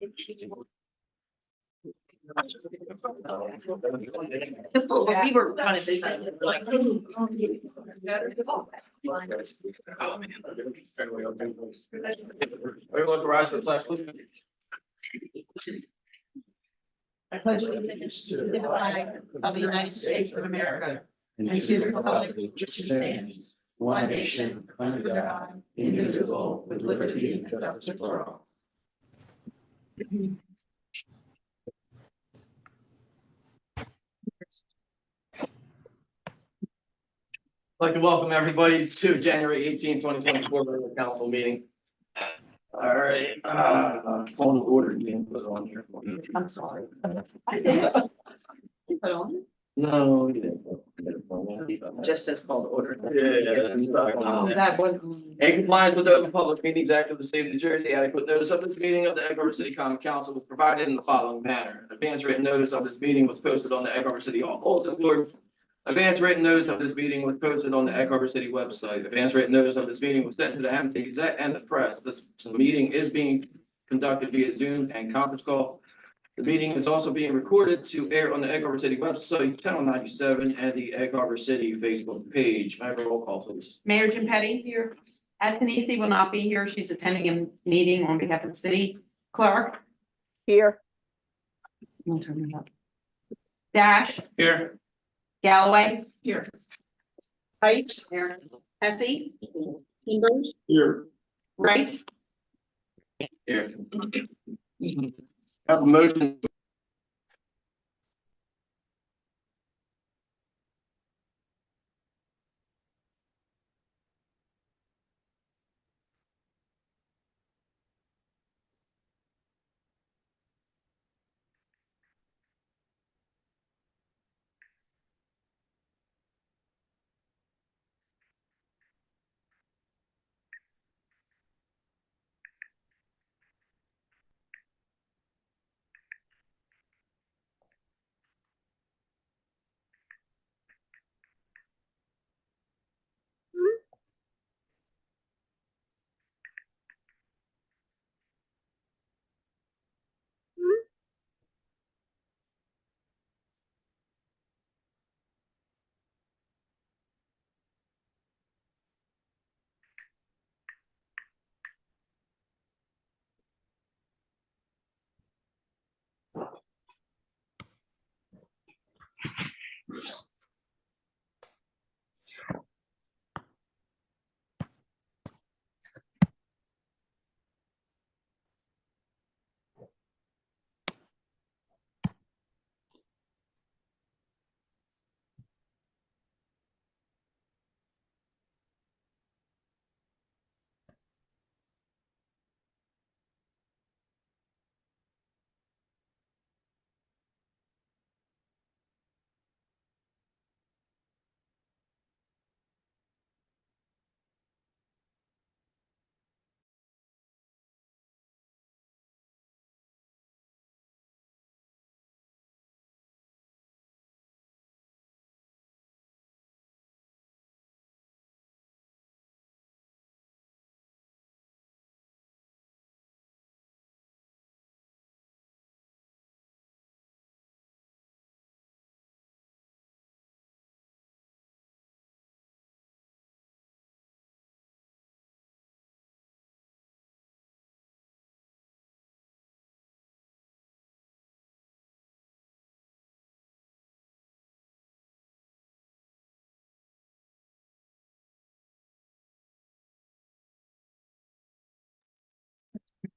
We were trying to say something like. Everyone rise for the flag salute. I pledge allegiance to the flag of the United States of America and to the republic which stands one nation under God, indivisible, with liberty and justice for all. I'd like to welcome everybody to January 18, 2024 regular council meeting. All right, call to order again, put it on here. I'm sorry. I did. You put on? No, we didn't. Just says call to order. Yeah. That was. In compliance with the Open Public Meetings Act of the State of New Jersey, adequate notice of this meeting of the Egg Harbor City Common Council was provided in the following manner. Advance written notice of this meeting was posted on the Egg Harbor City Hall bulletin board. Advance written notice of this meeting was posted on the Egg Harbor City website. Advance written notice of this meeting was sent to the Hamilton Gazette and the press. This meeting is being conducted via Zoom and conference call. The meeting is also being recorded to air on the Egg Harbor City website, channel 97, and the Egg Harbor City Facebook page. May I have a roll call, please? Mayor Jim Petty here. Antonisi will not be here. She's attending a meeting on behalf of the city. Clark. Here. I'll turn it up. Dash. Here. Galloway. Here. Height. Here. Betsy. Chambers. Here. Wright. Here. Have a motion.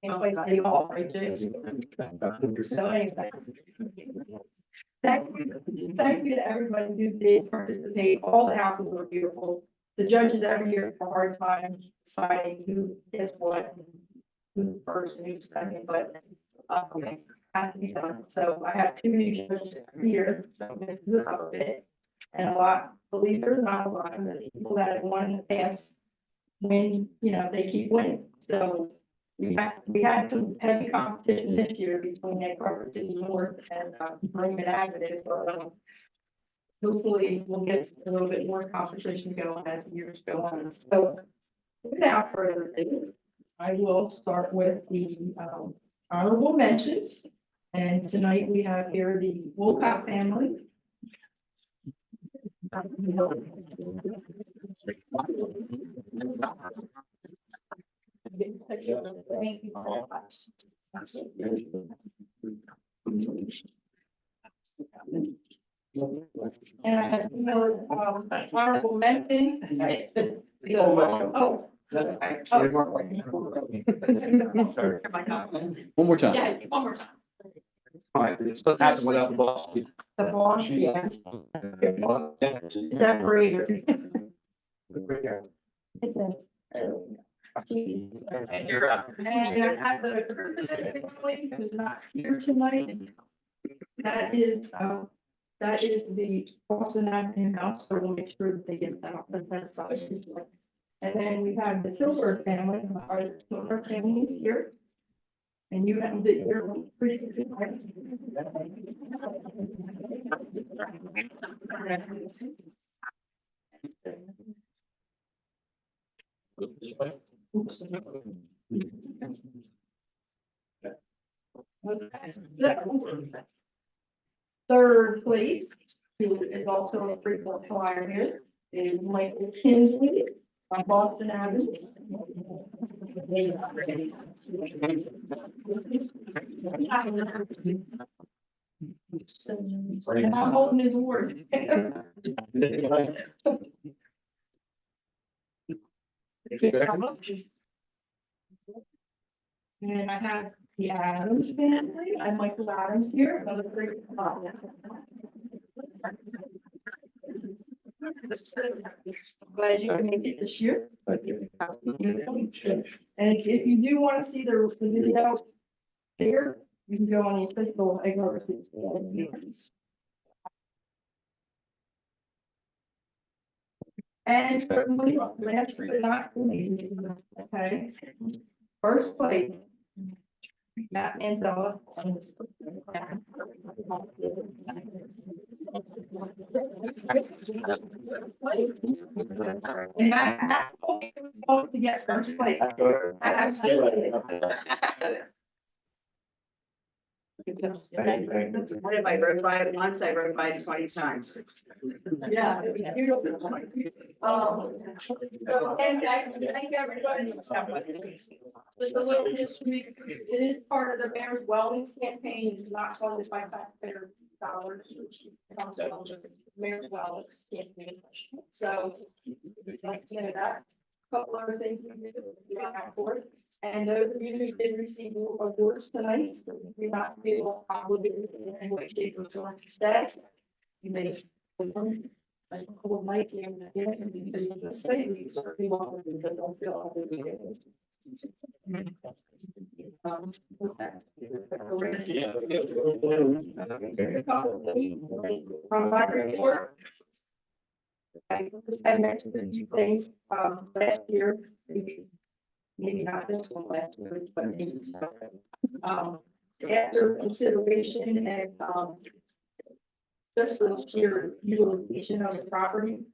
So anyway. Thank you to everybody who did participate. All the houses were beautiful. The judges every year have a hard time deciding who gets what, who first and who's second, but it has to be done. So I have 2 new judges every year, so this is up a bit. And a lot, believe it or not, a lot of the people that have won in the past win, they keep winning. So we had some heavy competition this year between Egg Harbor City North and Raymond Avenue, but hopefully we'll get a little bit more competition going as the years go on. So without further ado, I will start with the honorable mentions. And tonight we have here the Wolcott family. Thank you very much. And I have emailed, honorable mention. Oh. One more time. Yeah, one more time. All right, it doesn't happen without the boss. The boss, yeah. Separator. And you're up. And I have the representative who's not here tonight. That is the Boston Avenue House, so we'll make sure that they get that off the fence size. And then we have the Kilburg family, our Kilburg family is here. And you have the, your. Third place, who is also a frequent flyer here, is Michael Kinsley on Boston Avenue. And I'm holding his word. And I have the Adams family, I'm Michael Adams here, another great. Glad you can make it this year. And if you do want to see the video here, you can go on the official Egg. And certainly, last but not least, okay, first place. Matt Manzella. And Matt going to get first place. What if I rode by it once, I rode by it 20 times. Yeah, it was beautiful. So, and I thank everybody. Just a little history, it is part of the Mayor's Wellness Campaign, it's not funded by taxpayer dollars. It comes from the Mayor's Wellness Campaign, so. Like, you know, that, couple other things we did, we got that for it. And those of you who did receive awards tonight, we not feel obligated in any way, shape, or form to stay. You may. Like, cool, Mike, and, you know, and you just say, we certainly want them, but don't feel obligated. With that. From my report. I mentioned a few things, last year, maybe not this one last year, but maybe so. After consideration and, just the sheer utilization of the property,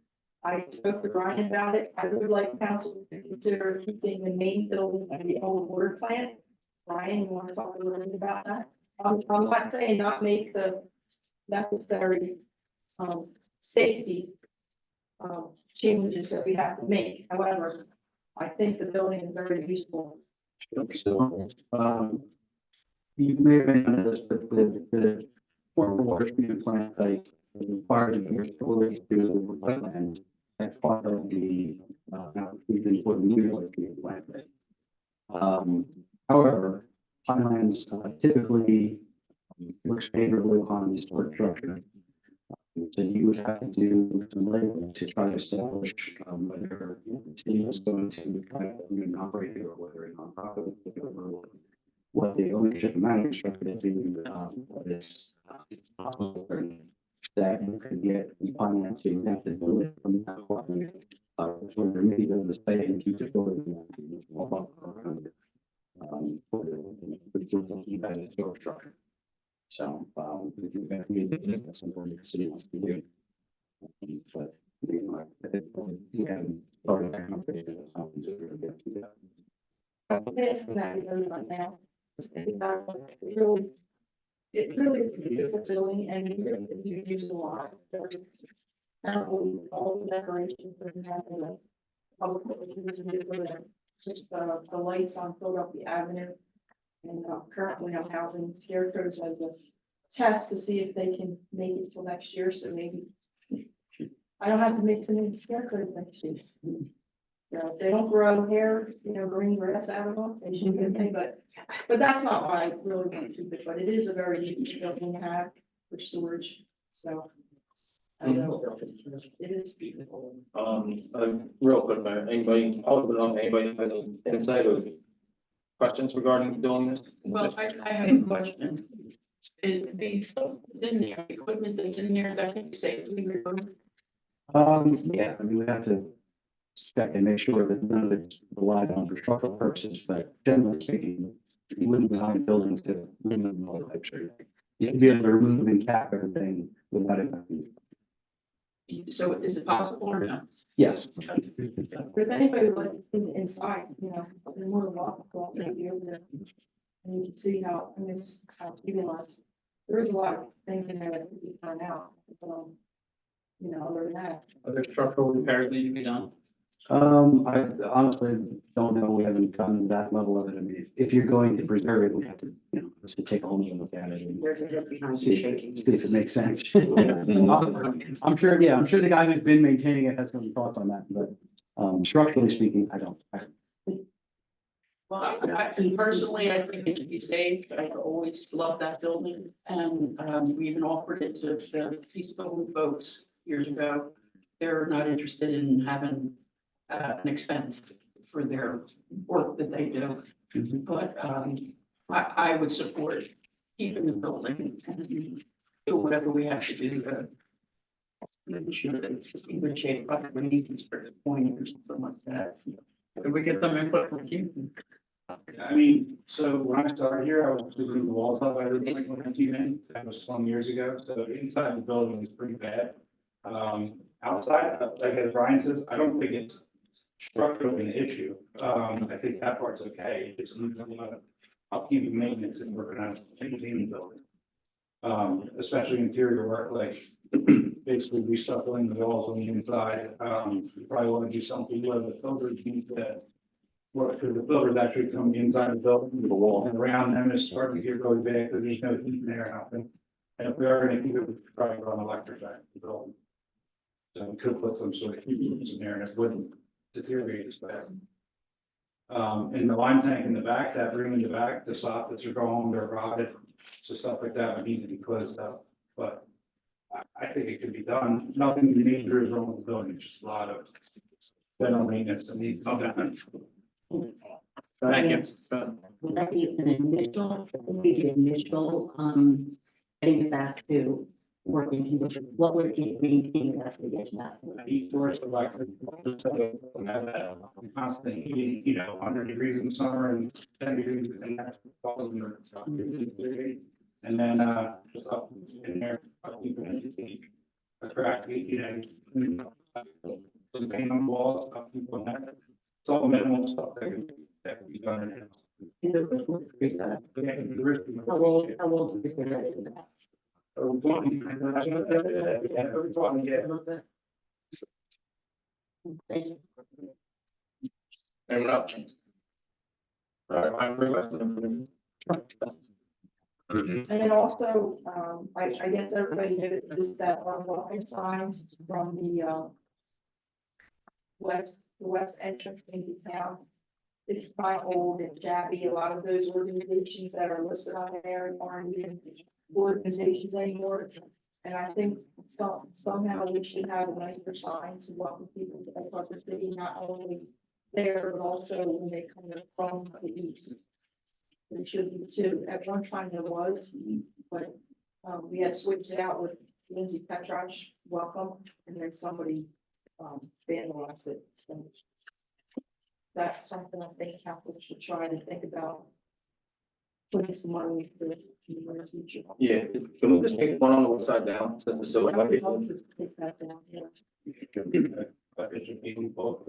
I spoke to Brian about it. I would like council to consider keeping the main building and the old water plant. Brian, you want to talk a little bit about that? I'm not saying not make the necessary, safety changes that we have to make. However, I think the building is very useful. So, you may have been on this, but the former water treatment plant site required to be restored to the wetlands as part of the, application for the new water treatment plant. However, Highlands typically looks favorably upon the historic structure. So you would have to do some labeling to try to establish whether the city is going to try to own and operate it or whether a nonprofit or what the ownership and management structure is being this that you could get financing that to do it from that point. So there may be the state and keep it going. Which is looking at its structure. So, we think that that's something the city wants to do. But, you know, we haven't started that conversation. Yes, and that is right now. It really is a beautiful building and it really is used a lot. I don't know, all the decorations that we have in the public, just the lights on Philadelphia Avenue. And currently I'm housing scarecrows as a test to see if they can make it till next year, so maybe I don't have to make too many scarecrows next year. So if they don't grow hair, green grass out of them, they should be okay, but that's not why I really want to keep it, but it is a very unique building to have for storage, so. It is beautiful. Real quick, Mayor, anybody, I'll open it up, anybody have any insight or questions regarding doing this? Well, I have a question. Is the stuff that's in there, equipment that's in there, that can be safely removed? Yeah, I mean, we have to check and make sure that none of it's relied on for structural purposes, but generally speaking, living behind buildings to limit all type sure. You'd be able to remove and cap everything without it. So is it possible or not? Yes. But if anybody would like to see the inside, they're more than welcome to all take you over there. And you can see how, how it's utilized. There is a lot of things in there that can be found out, other than that. Are there structural repairs that need to be done? I honestly don't know. We haven't gotten to that level of it. I mean, if you're going to preserve it, we have to, just to take a whole look at it and There's a hip behind see, you shaking. see if it makes sense. I'm sure the guy who's been maintaining it has some thoughts on that, but structurally speaking, I don't. Well, personally, I think it should be safe. I've always loved that building and, we even offered it to the East Building folks years ago. They're not interested in having, an expense for their work that they do. But, I would support keeping the building and do whatever we have to do to make sure that it's just in good shape, but we need to start pointing or something like that. Could we get some input from you? I mean, so when I started here, I was doing the walls up. I didn't like when I came in, that was 20 years ago. So inside the building is pretty bad. Outside, like as Ryan says, I don't think it's structurally an issue. I think that part's okay. It's a lot of upkeep and maintenance and working on maintaining the building. Especially interior work, like basically restuffing the walls on the inside. You probably want to do something where the filters need to work through the filters actually come inside the building, the wall and around them is starting to get really bad because there's no heat in there, nothing. And if we are going to keep it, we could probably run electric back to the building. So we could put some sort of heat units in there and it wouldn't deteriorate as bad. In the line tank in the back, that room in the back, the sockets are gone, they're rotted. So stuff like that would need to be closed up, but I think it could be done. Nothing major is wrong with the building, it's just a lot of general maintenance that needs to be done. Thank you. Would that be an initial, getting it back to working condition? What would it maintain after we get to that? Heat source electric, have that constant heating, 100 degrees in summer and 10 degrees in the and then, just up in there, a crack, the paint on the walls, upkeep on that. It's all minimal stuff that can be done. How old is it? Thank you. Anyone else? All right, I'm pretty much. And then also, I guess everybody noticed that our welcome sign from the west entrance into town. It's kind of old and shabby. A lot of those organizations that are listed on there aren't even organizations anymore. And I think somehow we should have a nicer sign to welcome people to Edgewater City, not only there, but also when they come from the east. There should be two. At one time there was, but we had switched it out with Lindsay Petrach, welcome, and then somebody vandalized it. So that's something I think council should try to think about. Putting some money to the future. Yeah, can we just take one on the west side down, since it's so. I would love to take that down, yeah. But it should be both.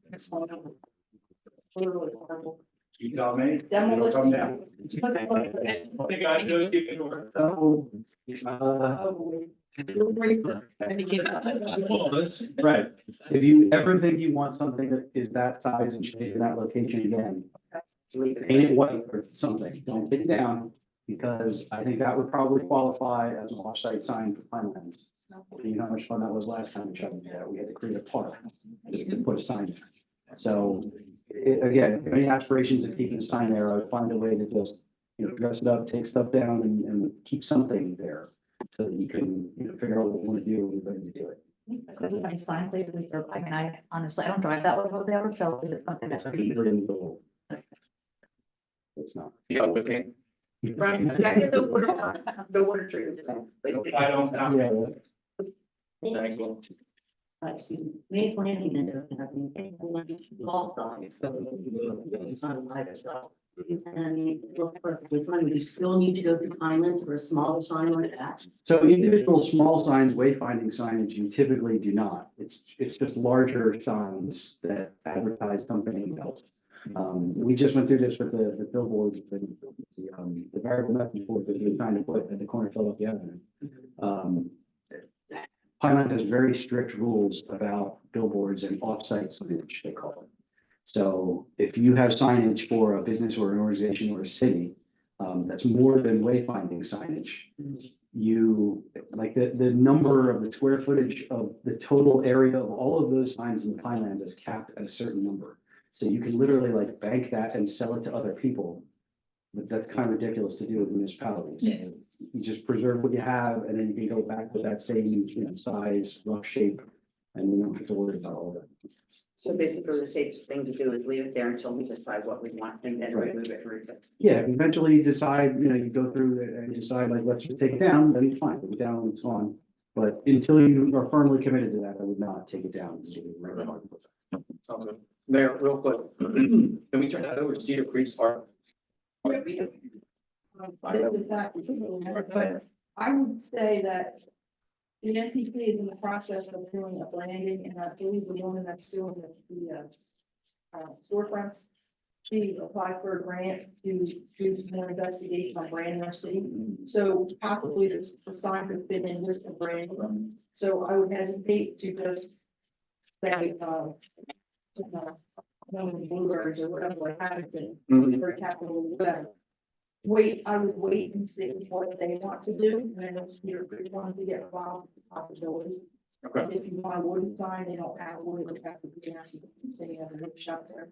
That's horrible. Literally horrible. You tell me. Demolition. Come down. So, right, if you ever think you want something that is that size and shape in that location again, paint it white or something, don't take it down, because I think that would probably qualify as an off-site sign for Pinelands. You know how much fun that was last time we tried to do that, we had to create a park to put a sign there. So, again, any aspirations of keeping a sign there, I would find a way to just, dress it up, take stuff down and keep something there. So that you can, figure out what you want to do when you're ready to do it. Could we find sign places we serve? I mean, I honestly, I don't drive that way over there, so is it something It's that's? like a million goal. It's not. Yeah, with me. Right, yeah, the water treatment. I don't know. Thank you. Excuse me, Maze Landing and everything, all sides, so it's not like itself. And I mean, look perfectly fine, we still need to go through Pinelands for a smaller sign like that. So individual small signs, wayfinding signage, you typically do not. It's just larger signs that advertise something else. We just went through this with the billboards, the variable message board that we were trying to put at the corner of Philadelphia Avenue. Pineland has very strict rules about billboards and off-site signage, they call it. So if you have signage for a business or an organization or a city, that's more than wayfinding signage. You, like the number of the square footage of the total area of all of those signs in the Pinelands is capped at a certain number. So you can literally like bank that and sell it to other people. But that's kind of ridiculous to do with municipalities. So you just preserve what you have and then you can go back with that same, size, rough shape. And you don't have to worry about all that. So basically, the safest thing to do is leave it there until we decide what we want and then Right. remove it or fix. Yeah, eventually you decide, you go through it and decide like, let's just take it down, then it's fine, take it down when it's gone. But until you are firmly committed to that, I would not take it down. It's really very hard. Sounds good. Mayor, real quick, can we turn that over to Cedar Creek Park? But I would say that the NPP is in the process of doing a landing, and I believe the woman that's doing the storefronts, she applied for a grant to do some more investigation on branding our city. So possibly the sign could fit in with the brand. So I would hesitate to just say, bluebirds or whatever, like Hamilton, or capital, whatever. I would wait and see what they want to do, and then if you want to get involved with the possibilities. Okay. If you want a wooden sign, they don't have wood, they have to be actually, they have a wood shop there.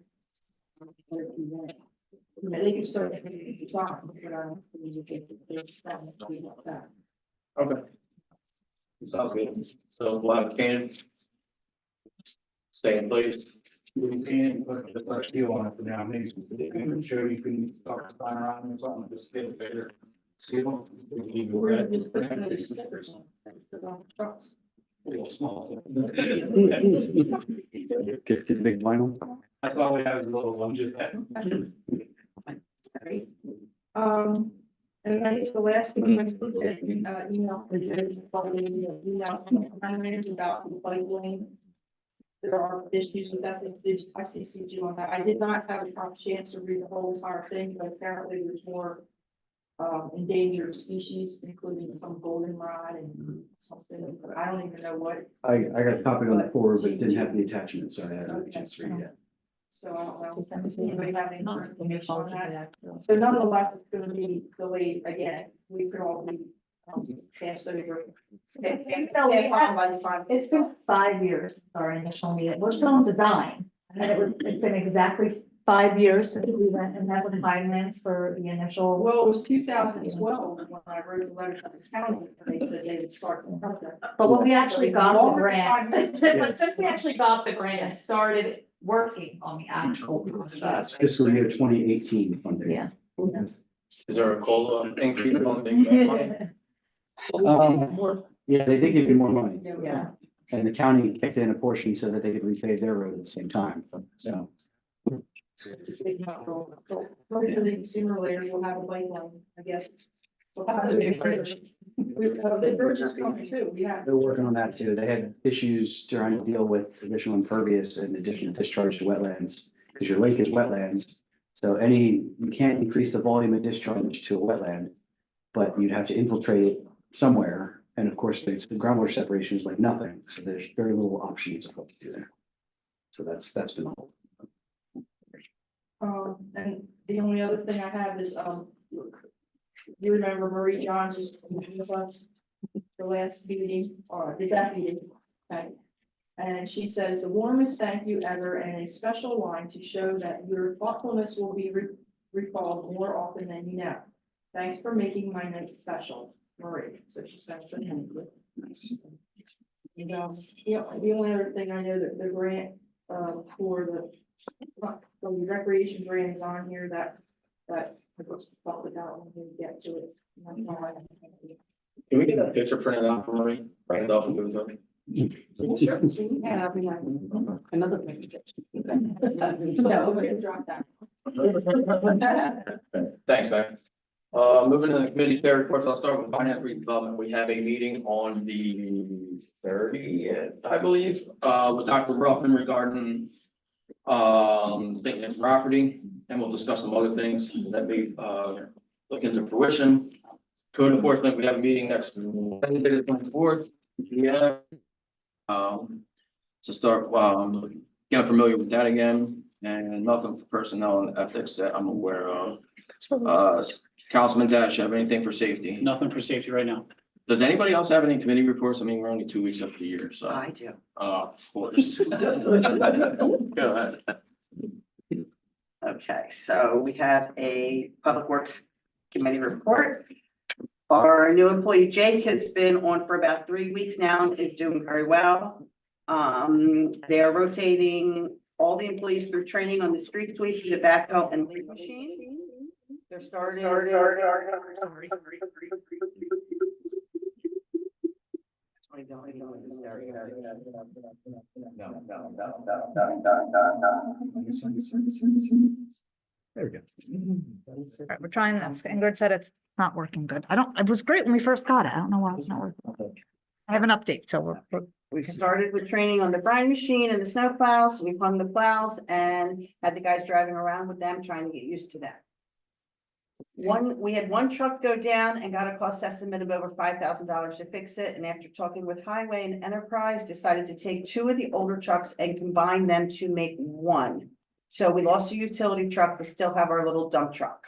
They can start making the sign, but, Okay. Sounds good. So we'll have a can. Stay in place. We can put the first deal on it for now, maybe, I'm sure you can talk to sign around or something, just get it better. See what? we're gonna just put those stickers on, put on trucks. A little small. Get the big vinyl. I thought we had a little one just that. And I guess the last thing I spoke at, email, probably email about the bike lane. There are issues with that, I CC'd you on that. I did not have a chance to read the whole entire thing, but apparently there's more endangered species, including some goldenrod and something, but I don't even know what. I got a copy on the forward, but didn't have the attachment, so I haven't had a chance to read it yet. So I don't know. Does anybody have any more information on that? So nonetheless, it's gonna be delayed again. We could all be passed over. Passed on by the time. It's been 5 years, since our initial meeting, we're still in design, and it's been exactly 5 years since we went and met with Pinelands for the initial. Well, it was 2012 when I wrote the letter to the county, and they said they would start the project. But when we actually got the Longer grant, time. but since we actually got the grant and started working on the actual. It's fiscal year 2018 funding. Yeah. Is there a COLA increase on the? Yeah, they did give you more money. Yeah. And the county kicked in a portion so that they could repay their road at the same time, so. Hopefully sooner or later we'll have a bike lane, I guess. We'll have a big bridge. The bridge is coming too, yeah. They're working on that too. They had issues trying to deal with additional impervious and additional discharge to wetlands, because your lake is wetlands. So you can't increase the volume of discharge to a wetland, but you'd have to infiltrate it somewhere. And of course, the groundwater separation is like nothing, so there's very little options of what to do there. So that's been the whole. And the only other thing I have is, you remember Marie Johns was with us the last meeting, or the deputy, okay? And she says, the warmest thank you ever, and a special line to show that your thoughtfulness will be recalled more often than you know. Thanks for making my night special, Marie. So she sends it. Nice. And, the only other thing I know that the grant, for the recreation grant is on here that I was talked about when we get to it. And that's all I have. Can we get a picture printed out for me? Right it off and give it to me. Yeah, we have another presentation. So we're gonna drop that. Thanks, man. Moving to the committee chair reports, I'll start with finance redevelopment. We have a meeting on the 30th, I believe, with Dr. Ruffin regarding maintenance property, and we'll discuss some other things that may look into fruition. Code enforcement, we have a meeting next Wednesday, the 24th. Yeah. To start, getting familiar with that again, and nothing for personnel and ethics that I'm aware of. Councilman Dash, you have anything for safety? Nothing for safety right now. Does anybody else have any committee reports? I mean, we're only 2 weeks up the year, so. I do. Of course. Go ahead. Okay, so we have a Public Works Committee report. Our new employee Jake has been on for about 3 weeks now and is doing very well. They are rotating all the employees through training on the street sweep, the backhoe and leaf machine. They're starting. There we go. Right, we're trying this. Ingrid said it's not working good. It was great when we first got it. I don't know why it's not working. I have an update, so We started with training on the brine machine and the snow plows. We hung the plows and had the guys driving around with them, trying to get used to that. We had one truck go down and got a cost estimate of over $5,000 to fix it. And after talking with Highway and Enterprise, decided to take 2 of the older trucks and combine them to make 1. So we lost a utility truck, but still have our little dump truck.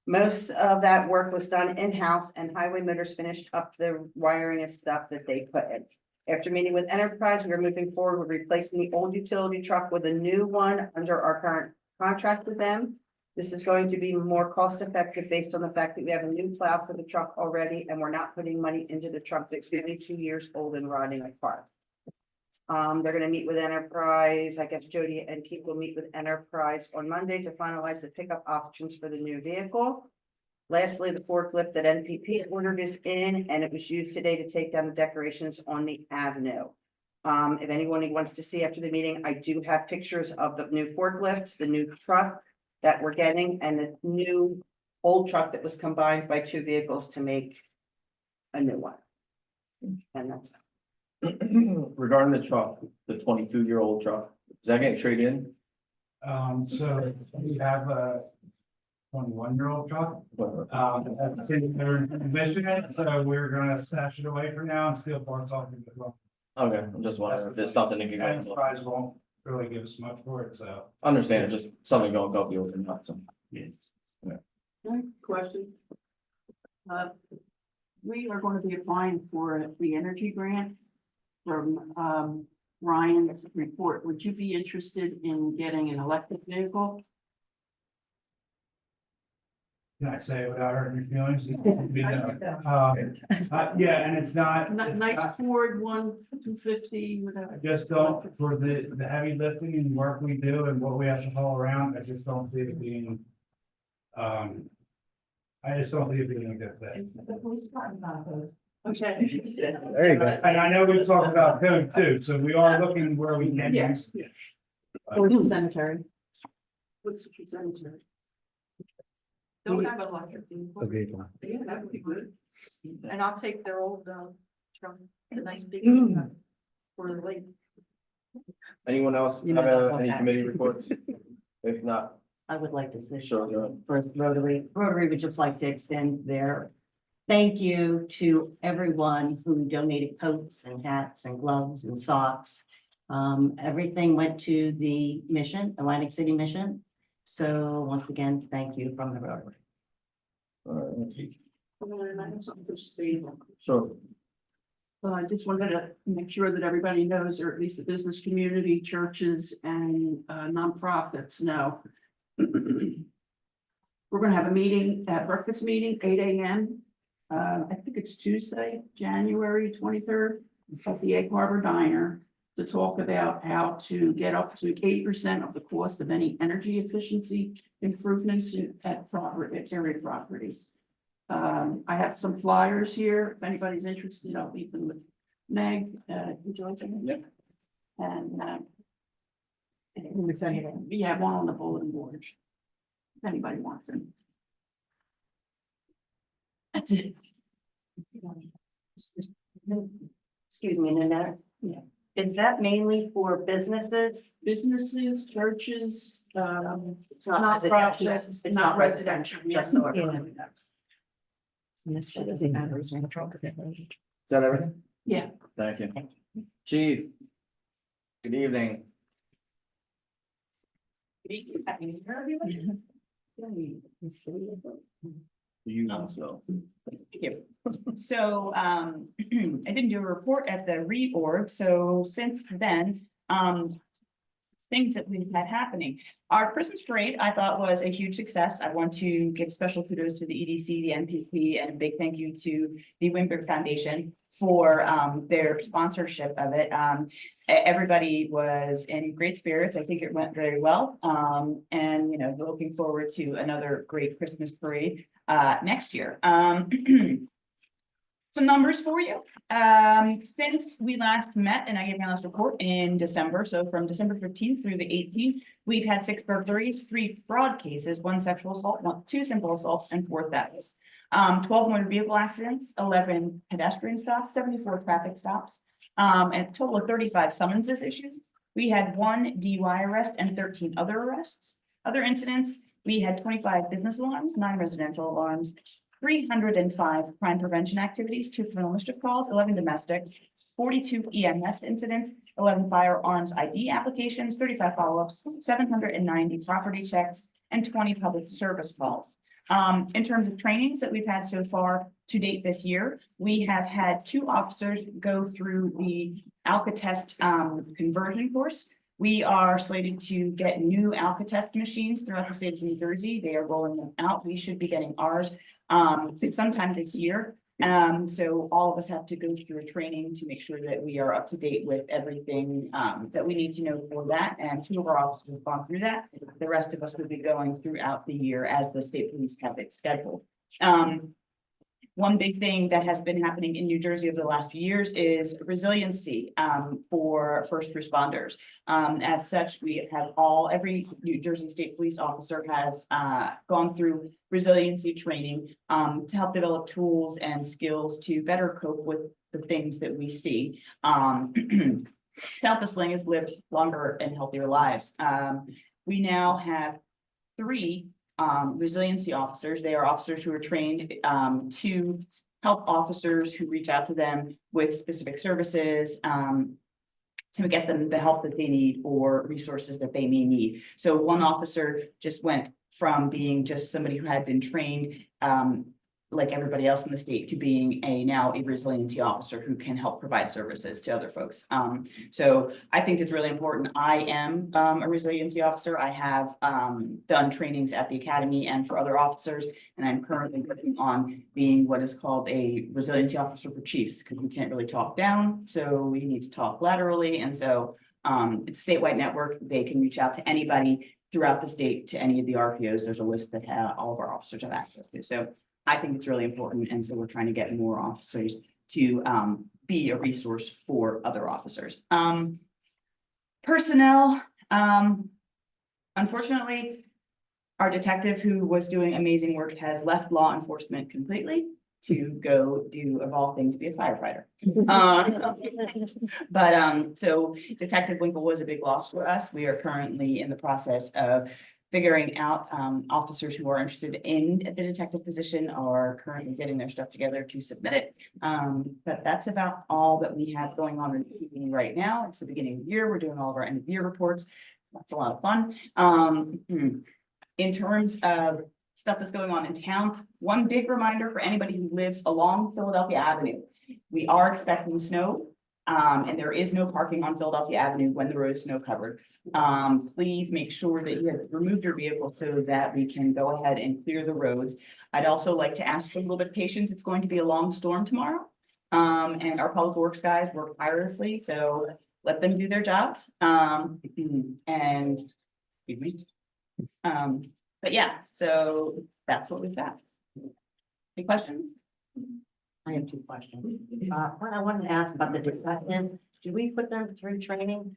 Most of that work was done in-house, and Highway Motors finished up the wiring and stuff that they put in. After meeting with Enterprise, we are moving forward with replacing the old utility truck with a new one under our current contract with them. This is going to be more cost effective based on the fact that we have a new plow for the truck already, and we're not putting money into the truck that's 22 years old and rotting apart. They're gonna meet with Enterprise. I guess Jody and Keith will meet with Enterprise on Monday to finalize the pickup options for the new vehicle. Lastly, the forklift that NPP ordered is in, and it was used today to take down the decorations on the avenue. If anyone wants to see after the meeting, I do have pictures of the new forklift, the new truck that we're getting, and the new old truck that was combined by 2 vehicles to make a new one. And that's Regarding the truck, the 22-year-old truck, is that getting traded in? So we have a 21-year-old truck. Since they're in Michigan, so we're gonna stash it away for now and steal parts off of it as well. Okay, I'm just wondering if it's something that you guys Enterprise won't really give us much for it, so. understand, it's just something going to go over and not some. Question. We are going to be applying for the energy grant from Ryan's report. Would you be interested in getting an electric vehicle? Can I say it without hurting your feelings? Yeah, and it's not. it's Nice not- Ford 250 without. I just don't, for the heavy lifting and work we do and what we have to haul around, I just don't see it being. I just don't see it being a good thing. Okay. There you go. And I know we've talked about code too, so we are looking where we can. Yes. Or the cemetery. What's the cemetery? Don't have electric vehicle. Okay, fine. Yeah, that would be good. And I'll take their old, truck, the nice big, for the lake. Anyone else You have know, any okay. committee reports? If not, I would like to say. Sure, go ahead. For Rotary, Rotary would just like to extend their thank you to everyone who donated coats and hats and gloves and socks. Everything went to the mission, Atlantic City Mission. So once again, thank you from the Rotary. So, I just wanted to make sure that everybody knows, or at least the business community, churches and nonprofits know. We're gonna have a meeting, breakfast meeting, 8 AM. I think it's Tuesday, January 23rd, at the Egg Harbor Diner, to talk about how to get up to 80% of the cost of any energy efficiency improvements at area properties. I have some flyers here. If anybody's interested, I'll leave them with Meg. Would you like them? Yep. And, yeah, one on the bulletin board. If anybody wants them. That's it. Excuse me, Nanette. Yeah. Is that mainly for businesses? Businesses, churches, It's not nonprofits, residential. it's not residential. Just so Yeah. everyone knows. is that everything? Yeah. Thank you. Chief. Good evening. You also. So, I didn't do a report at the reorg, so since then, things that we've had happening. Our Christmas parade, I thought, was a huge success. I want to give special kudos to the EDC, the NPC, and a big thank you to the Wimberg Foundation for their sponsorship of it. Everybody was in great spirits. I think it went very well. And you know, we're looking forward to another great Christmas parade next year. Some numbers for you. Since we last met and I gave my last report in December, so from December 15th through the 18th, we've had 6 burglaries, 3 fraud cases, 1 sexual assault, 2 simple assaults, and 4 thefts. 12 motor vehicle accidents, 11 pedestrian stops, 74 traffic stops, and a total of 35 summonses issued. We had 1 DUI arrest and 13 other arrests. Other incidents, we had 25 business alarms, 9 residential alarms, 305 crime prevention activities, 2 criminal mischief calls, 11 domestics, 42 EMS incidents, 11 firearms ID applications, 35 follow-ups, 790 property checks, and 20 public service calls. In terms of trainings that we've had so far to date this year, we have had 2 officers go through the Alcatest conversion course. We are slated to get new Alcatest machines throughout the state of New Jersey. They are rolling them out. We should be getting ours sometime this year. So all of us have to go through a training to make sure that we are up to date with everything that we need to know for that. And 2 of our officers have gone through that. The rest of us will be going throughout the year as the state police have it scheduled. One big thing that has been happening in New Jersey over the last few years is resiliency for first responders. As such, we have every New Jersey State Police officer has gone through resiliency training to help develop tools and skills to better cope with the things that we see. To help us live longer and healthier lives. We now have 3 resiliency officers. They are officers who are trained to help officers who reach out to them with specific services to get them the help that they need or resources that they may need. So one officer just went from being just somebody who had been trained like everybody else in the state to being now a resiliency officer who can help provide services to other folks. So I think it's really important. I am a resiliency officer. I have done trainings at the academy and for other officers, and I'm currently working on being what is called a resiliency officer for chiefs, because we can't really talk down, so we need to talk laterally. And so it's a statewide network. They can reach out to anybody throughout the state, to any of the RPOs. There's a list that all of our officers have access to. So I think it's really important, and so we're trying to get more officers to be a resource for other officers. Personnel, unfortunately, our detective, who was doing amazing work, has left law enforcement completely to go do, of all things, be a firefighter. So Detective Winkle was a big loss for us. We are currently in the process of figuring out, officers who are interested in the detective position are currently getting their stuff together to submit it. But that's about all that we have going on in the evening right now. It's the beginning of the year. We're doing all of our end of year reports. That's a lot of fun. In terms of stuff that's going on in town, one big reminder for anybody who lives along Philadelphia Avenue. We are expecting snow, and there is no parking on Philadelphia Avenue when the road is snow covered. Please make sure that you have removed your vehicle so that we can go ahead and clear the roads. I'd also like to ask for a little bit of patience. It's going to be a long storm tomorrow. And our public works guys work tirelessly, so let them do their jobs. And excuse me. But yeah, so that's what we've got. Any questions? I have 2 questions. What I wanted to ask about the detective, do we put them through training?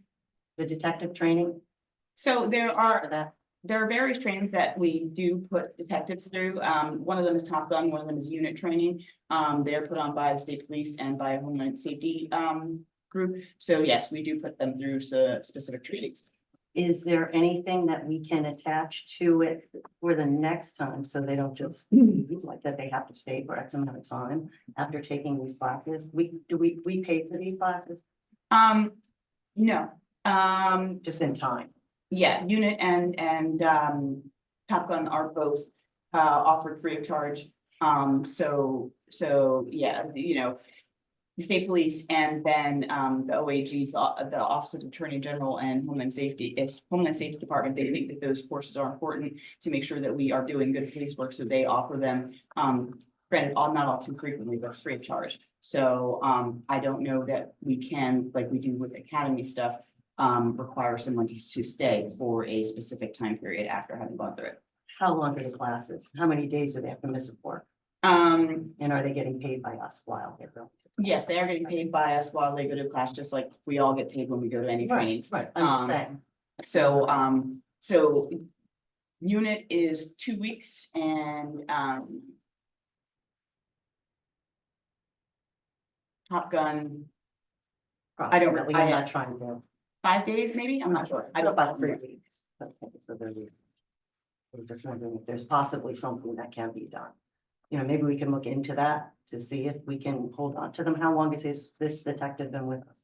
The detective training So there for are that? various trainings that we do put detectives through. One of them is Top Gun, one of them is unit training. They're put on by the state police and by a Homeland Safety group. So yes, we do put them through specific trainings. Is there anything that we can attach to it for the next time, so they don't just, like that they have to stay for X amount of time after taking these classes? We pay for these classes No, just in time? yeah, unit and Top Gun are both offered free of charge. So yeah, you know, the state police and then the OAGs, the Office of Attorney General and Homeland Safety Department, they think that those courses are important to make sure that we are doing good police work, so they offer them, granted, not all too frequently, but free of charge. So I don't know that we can, like we do with academy stuff, require someone to stay for a specific time period after having gone through it. How long are the classes? How many days do they have to miss it for? Um, And are they getting paid by us while they're going? yes, they are getting paid by us while they go to class, just like we all get paid when we go to any trainings. Right, I'm just saying. So unit is 2 weeks and Top Gun, I don't- Approximately, I'm not trying to. 5 days, maybe? I'm not sure. I don't about 3 weeks. Okay, so they're. We're just wondering if there's possibly something that can be done. You know, maybe we can look into that to see if we can hold on to them. How long has this detective been with us?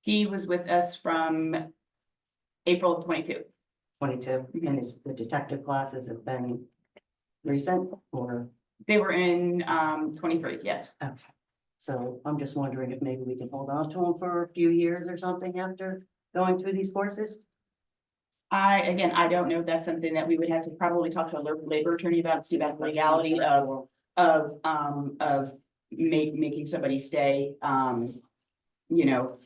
He was with us from April of 22. 22, and is the detective classes have been recent or? They were in 23, yes. Okay. So I'm just wondering if maybe we can hold on to them for a few years or something after going through these courses? I don't know if that's something that we would have to probably talk to a labor attorney about, see about the legality of making somebody stay. You know,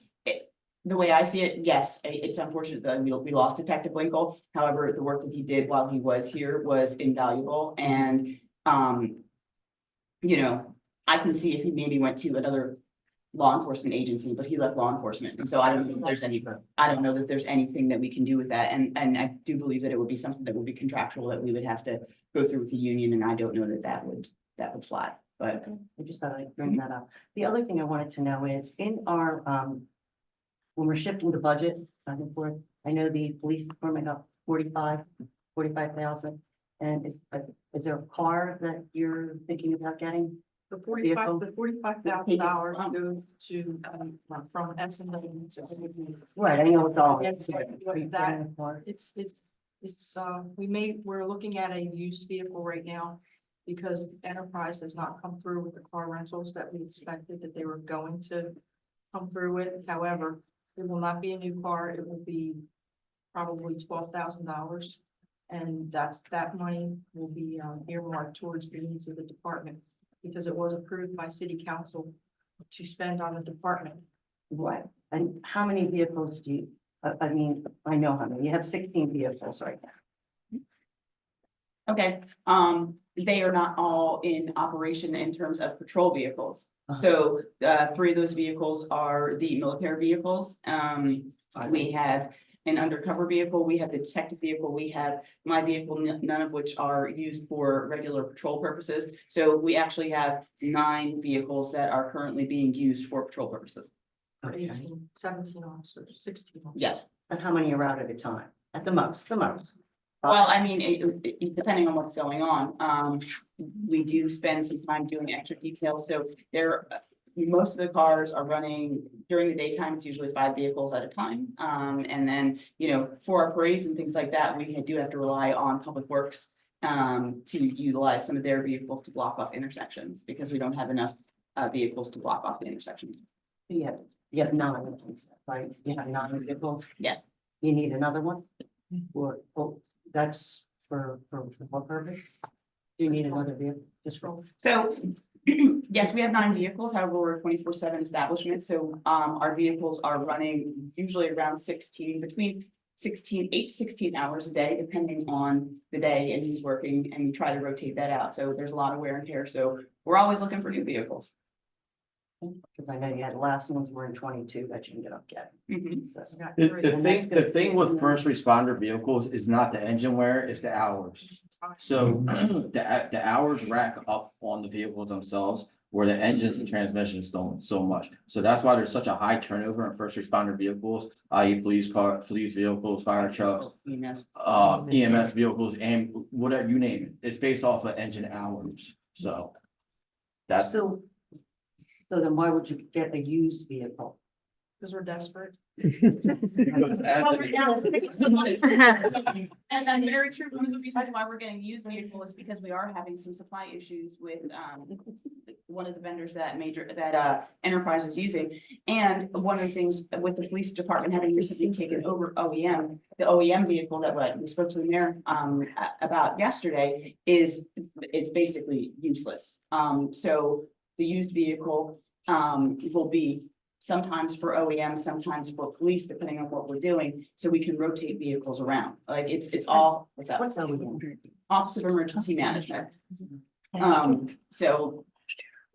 the way I see it, yes, it's unfortunate that we lost Detective Winkle. However, the work that he did while he was here was invaluable, and you know, I can see if he maybe went to another law enforcement agency, but he left law enforcement, and so I don't know if there's anything that we can do with that, and I do believe that it would be something that would be contractual, that we would have to go through with the union, and I don't know that would fly, but. I just thought I'd bring that up. The other thing I wanted to know is in our, when we're shifting the budget back and forth, I know the police department got 45,000. And is there a car that you're thinking about getting? The Vehicle. $45,000 goes to, from S and W to. Right, I know it's all. It's like that. We're looking at a used vehicle right now because Enterprise has not come through with the car rentals that we expected that they were going to come through with. However, it will not be a new car. It will be probably $12,000. And that money will be earmarked towards the needs of the department because it was approved by city council to spend on the department. Right, and how many vehicles do you, I mean, I know how many, you have 16 vehicles right now. Okay, they are not all in operation in terms of patrol vehicles. Uh-huh. So, 3 of those vehicles are the military vehicles. We have an undercover vehicle, we have the detective vehicle, we have my vehicle, none of which are used for regular patrol purposes. So we actually have 9 vehicles that are currently being used for patrol purposes. Okay. 17 officers, 16 officers. Yes, And how many are out at a time? At the most, Well, I mean, depending on what's going on, we do spend some time doing extra details, so most of the cars are running during the daytime, it's usually 5 vehicles at a time. And then, for our parades and things like that, we do have to rely on Public Works to utilize some of their vehicles to block off intersections, because we don't have enough vehicles to block off the intersections. You have 9, right? You have 9 vehicles. Yes. You need another one? Or, that's for what purpose? Do you need another vehicle? Just for, So, yes, we have 9 vehicles, however, we're a 24/7 establishment, so our vehicles are running usually around 8 to 16 hours a day, depending on the day and who's working, and we try to rotate that out, so there's a lot of wear and tear, so we're always looking for new vehicles. because I know you had the last ones were in 22 that you ended up getting. Mhm. So, The thing with first responder vehicles is not the engine wear, it's the hours. So the hours rack up on the vehicles themselves, where the engines and transmissions don't so much. So that's why there's such a high turnover in first responder vehicles, i.e. police vehicles, fire trucks, EMS. EMS vehicles, and whatever you name it. It's based off of engine hours, so. That's, So then why would you get a used vehicle? Because we're desperate. Well, right now, and that's very true. One of the reasons why we're getting used vehicle is because we are having some supply issues with one of the vendors that Enterprise was using. And one of the things with the police department having recently taken over OEM, the OEM vehicle that we spoke to the mayor about yesterday it's basically useless. So the used vehicle will be sometimes for OEM, sometimes for police, depending on what we're doing, so we can rotate vehicles around. Like it's all, what's that? What's OEM? Office of Emergency Management. So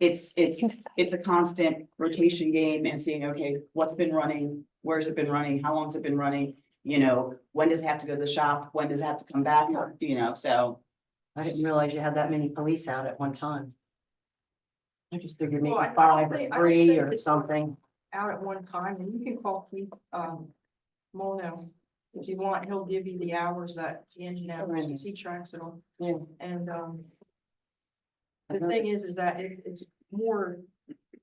it's a constant rotation game and seeing, okay, what's been running, where's it been running, how long's it been running? When does it have to go to the shop? When does it have to come back? So. I didn't realize you had that many police out at one time. I just figured maybe Well, I 5 think- or I 3 think or it's- something. Out at one time, and you can call Keith, Mono. If you want, he'll give you the hours that the engine hours, because he tracks it all. Yeah. And, the thing is that it's more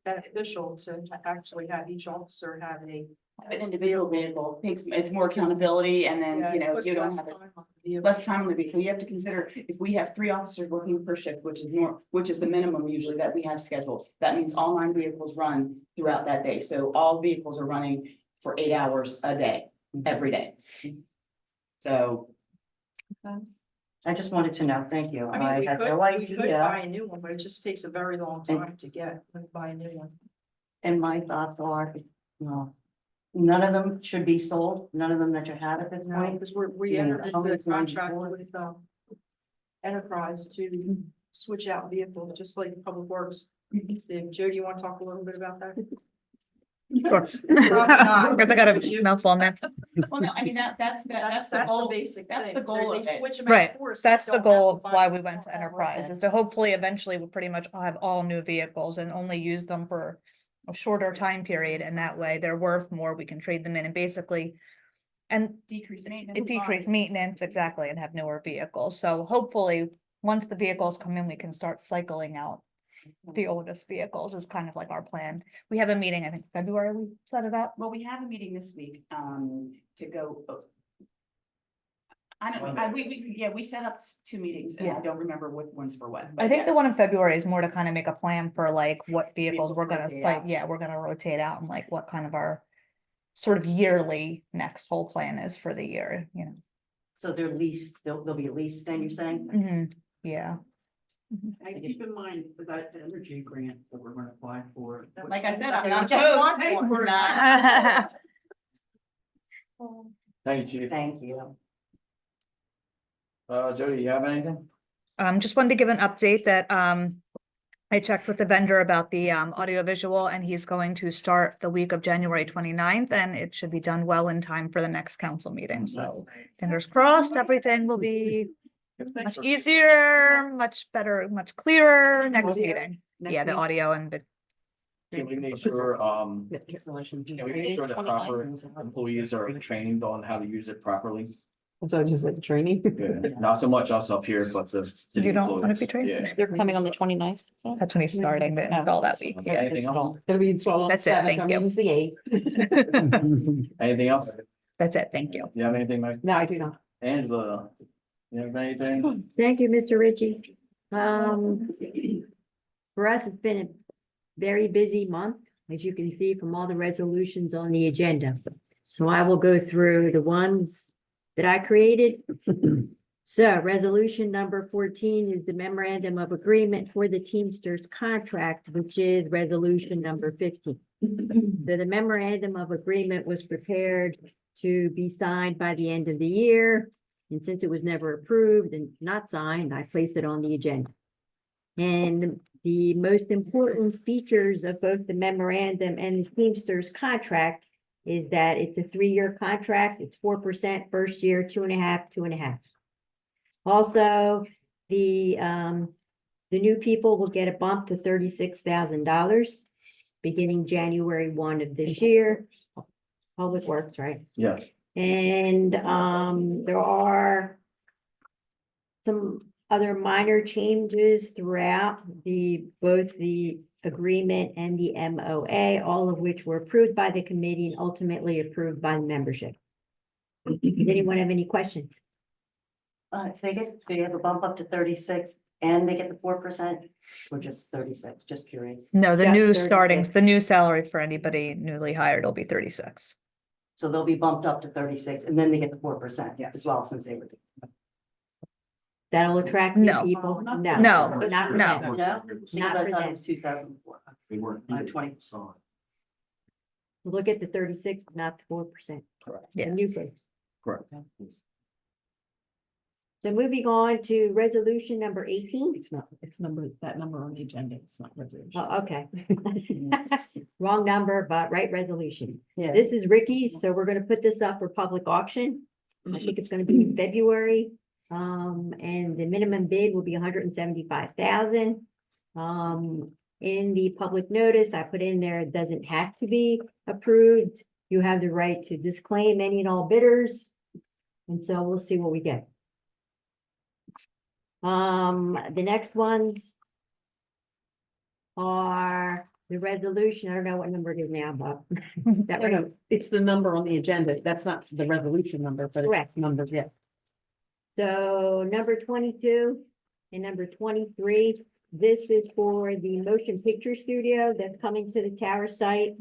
beneficial to actually have each officer have An individual vehicle takes, it's more accountability and then, puts you don't less have it. time on the vehicle. Less time on the vehicle. You have to consider if we have 3 officers working per shift, which is the minimum usually that we have scheduled. That means all 9 vehicles run throughout that day. So all vehicles are running for 8 hours a day, every day. So. I just wanted to know, thank you. I mean, we had could, no we could idea. buy a new one, but it just takes a very long time to buy a new one. And my thoughts are, none of them should be sold, none of them that you have at this No, point. because we Yeah, entered into the it's 94. contract with, Enterprise to switch out vehicles, just like Public Works. Joe, do you want to talk a little bit about that? Sure. Probably not. Because I got a mouthful now. Well, no, I mean, that's the goal. basic That's thing. the goal They of it. switch 'em out Right, for us, that's they the don't have goal to of buy why them. we went to Enterprise, is to hopefully eventually we'll pretty much have all new vehicles and only use them for a shorter time period, and that way they're worth more, we can trade them in and basically. And Decrease maintenance. it decreased maintenance, exactly, and have newer vehicles, so hopefully, once the vehicles come in, we can start cycling out the oldest vehicles is kind of like our plan. We have a meeting, I think February, we set it up. Well, we have a meeting this week, to go. I don't, we set up 2 meetings and I don't remember what one's for what. but I think yeah. the one in February is more to kind of make a plan for like what vehicles we're gonna rotate like, out. yeah, we're gonna rotate out and like what kind of our. Sort of yearly next whole plan is for the year, So they're leased, they'll be leased, then you're saying? yeah. I keep in mind for that energy grant that we're gonna apply for. Like I said, I'm not Just opposed. want one. We're not. thank you, Chief. Thank you. Jody, you have anything? Just wanted to give an update that, I checked with the vendor about the, audiovisual and he's going to start the week of January 29th, and it should be done well in time for the next council meeting, so fingers crossed, everything will be much easier, much better, much clearer next meeting. Yeah, the audio and the. Can we make sure, can we make sure the proper employees are trained on how to use it properly? So just like training. Yeah, not so much us up here, but the city You don't wanna employees. be trained? Yeah. They're coming on the 29th. That's when he's starting the install that week. Yeah. Anything else? It'll be 12 on That's it, 7th, thank I you. mean, it's the 8th. Anything else? That's it, thank you. You have anything, Mike? No, I do not. Angela? You have anything? Thank you, Mr. Ritchie. For us, it's been a very busy month, as you can see from all the resolutions on the agenda. So I will go through the ones that I created. So resolution number 14 is the memorandum of agreement for the Teamsters contract, which is resolution number 15. So the memorandum of agreement was prepared to be signed by the end of the year. And since it was never approved and not signed, I placed it on the agenda. And the most important features of both the memorandum and the Teamsters contract is that it's a 3-year contract. It's 4% first year, 2.5%, 2.5%. Also, the new people will get a bump to $36,000 beginning January 1 of this year. Public Works, right? Yes. And there are some other minor changes throughout both the agreement and the MOA, all of which were approved by the committee and ultimately approved by the membership. Does anyone have any questions? They have a bump up to 36 and they get the 4% or just 36, just curious. No, the Yeah, new 36. starting, the new salary for anybody newly hired will be 36. So they'll be bumped up to 36 and then they get the 4% as well, since they were. That'll attract new No. people? No, Not for no. them. No? Not Not for for them. them. 2004. They weren't. 20. Look at the 36, but not the 4%. Correct. The Yeah. new folks. Correct. So moving on to resolution number 18. It's not, it's that number on the agenda, it's not resolution. Oh, okay. Wrong number, but right resolution. Yeah. This is Ricky's, so we're gonna put this up for public auction. I think it's gonna be in February. And the minimum bid will be 175,000. In the public notice, I put in there, it doesn't have to be approved. You have the right to disclaim any and all bidders. And so we'll see what we get. The next ones are the resolution. I don't know what number it is now, but that No, right? no, it's the number on the agenda. That's not the resolution number, but Correct. it's numbers, yeah. So number 22 and number 23, this is for the motion picture studio that's coming to the tower site.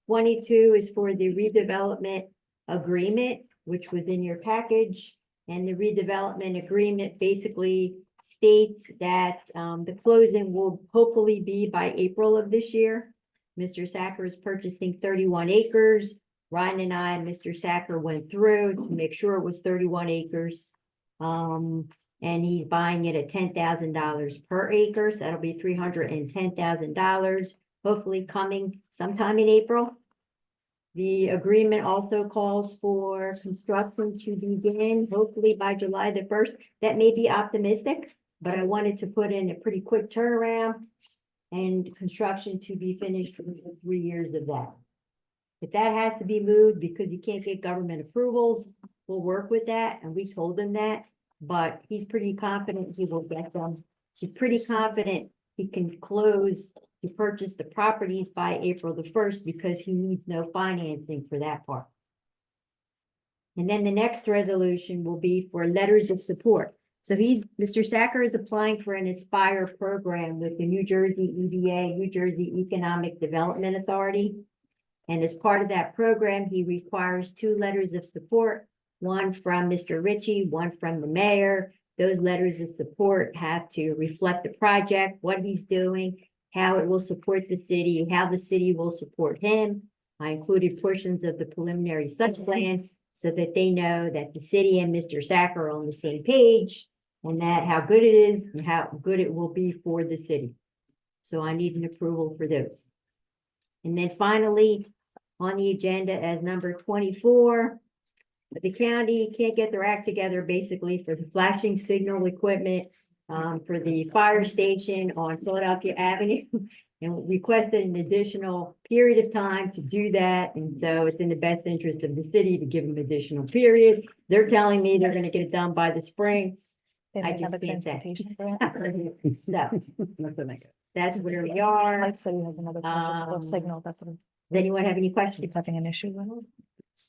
22 is for the redevelopment agreement, which was in your package. And the redevelopment agreement basically states that the closing will hopefully be by April of this year. Mr. Sacker is purchasing 31 acres. Ryan and I, Mr. Sacker went through to make sure it was 31 acres. And he's buying it at $10,000 per acre, so that'll be $310,000, hopefully coming sometime in April. The agreement also calls for construction to begin hopefully by July the 1st. That may be optimistic, but I wanted to put in a pretty quick turnaround and construction to be finished within 3 years of that. If that has to be moved because you can't get government approvals, we'll work with that, and we told him that, but he's pretty confident he will get them. He's pretty confident he can close to purchase the properties by April the 1st because he needs no financing for that part. And then the next resolution will be for letters of support. So Mr. Sacker is applying for an Aspire program with the New Jersey EDA, New Jersey Economic Development Authority. And as part of that program, he requires 2 letters of support, one from Mr. Ritchie, one from the mayor. Those letters of support have to reflect the project, what he's doing, how it will support the city, and how the city will support him. I included portions of the preliminary site plan so that they know that the city and Mr. Sacker are on the same page, and that how good it is and how good it will be for the city. So I need an approval for those. And then finally, on the agenda as number 24, the county can't get their act together basically for the flashing signal equipment for the fire station on Philadelphia Avenue. and requested an additional period of time to do that. And so it's in the best interest of the city to give them additional period. They're telling me they're gonna get it done by the spring. They I might just have a can't say. transportation grant. So, that's where we are. Mike said he has another Um, signal that's what Does anyone have any questions? he's having an issue with.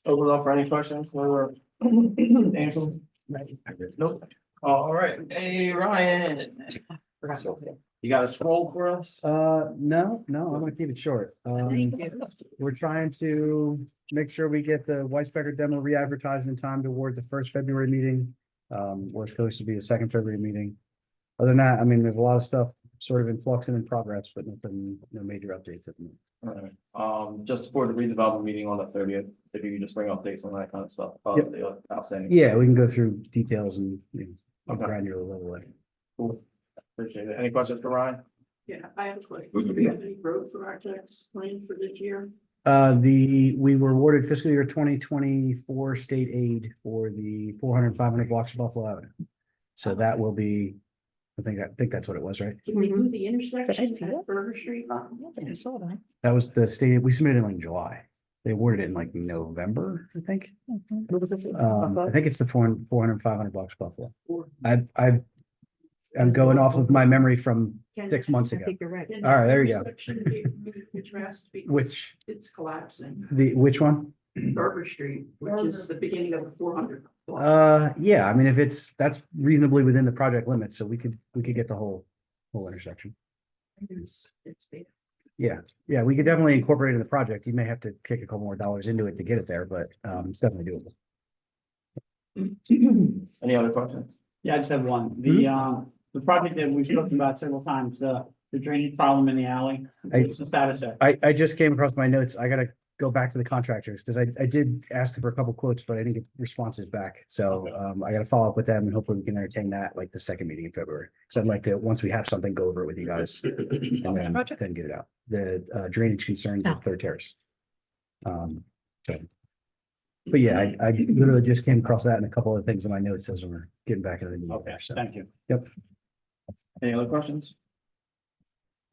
Open up for any questions or Angel? Nope. All right, hey, Ryan. You got a scroll for us? No, I'm gonna keep it short. We're trying to make sure we get the Weisbecker demo re-advertised in time toward the first February meeting. We're supposed to be the second February meeting. Other than that, I mean, there's a lot of stuff sort of in flux and in progress, but nothing, no major updates at the moment. Alright, just for the redevelopment meeting on the 30th, if you could just bring updates on that kind of stuff. Yep. The outstanding. Yeah, we can go through details and, Okay. granular level. Cool. Appreciate it. Any questions for Ryan? Yeah, I have a question. Do you have any road projects planned for this year? We were awarded fiscal year 2024 state aid for the 400 and 500 blocks of Buffalo Avenue. So that will be, I think that's what it was, right? Can we do the intersection see at that? Burger Street? I saw that. That was the state, we submitted in like July. They awarded it in like November, I think. I think it's the 400, 500 blocks Buffalo. I'm going off of my memory from 6 months I ago. think you're right. Can All right, there you go. intersection be moved, which has to be, Which, it's collapsing. which one? Burger Street, which is the beginning of the 400. Yeah, I mean, if that's reasonably within the project limits, so we could get the whole intersection. It's big. Yeah, we could definitely incorporate it in the project. You may have to kick a couple more dollars into it to get it there, but it's definitely doable. Any other questions? Yeah, I just have one. Hmm? The project that we've spoken about several times, the drainage problem in the alley, what's the status there? I just came across my notes. I gotta go back to the contractors because I did ask them for a couple quotes, but I didn't get responses back. So I gotta follow up with them and hopefully we can entertain that like the second meeting in February. So I'd like to, once we have something, go over it with you guys and then get it out. The drainage concerns at Third Terrace. So. But yeah, I literally just came across that and a couple of things in my notes as we're getting back into the meeting. Okay, there, so. thank you. Yep. Any other questions?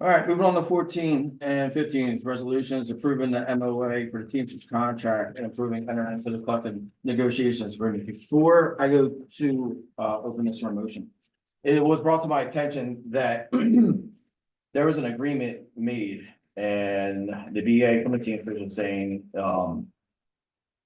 All right, moving on to 14 and 15 is resolutions approving the MOA for the Teamsters contract and approving entering into the collective negotiations agreement. Before I go to open this for a motion, it was brought to my attention that there was an agreement made and the BA from the Teamsters was saying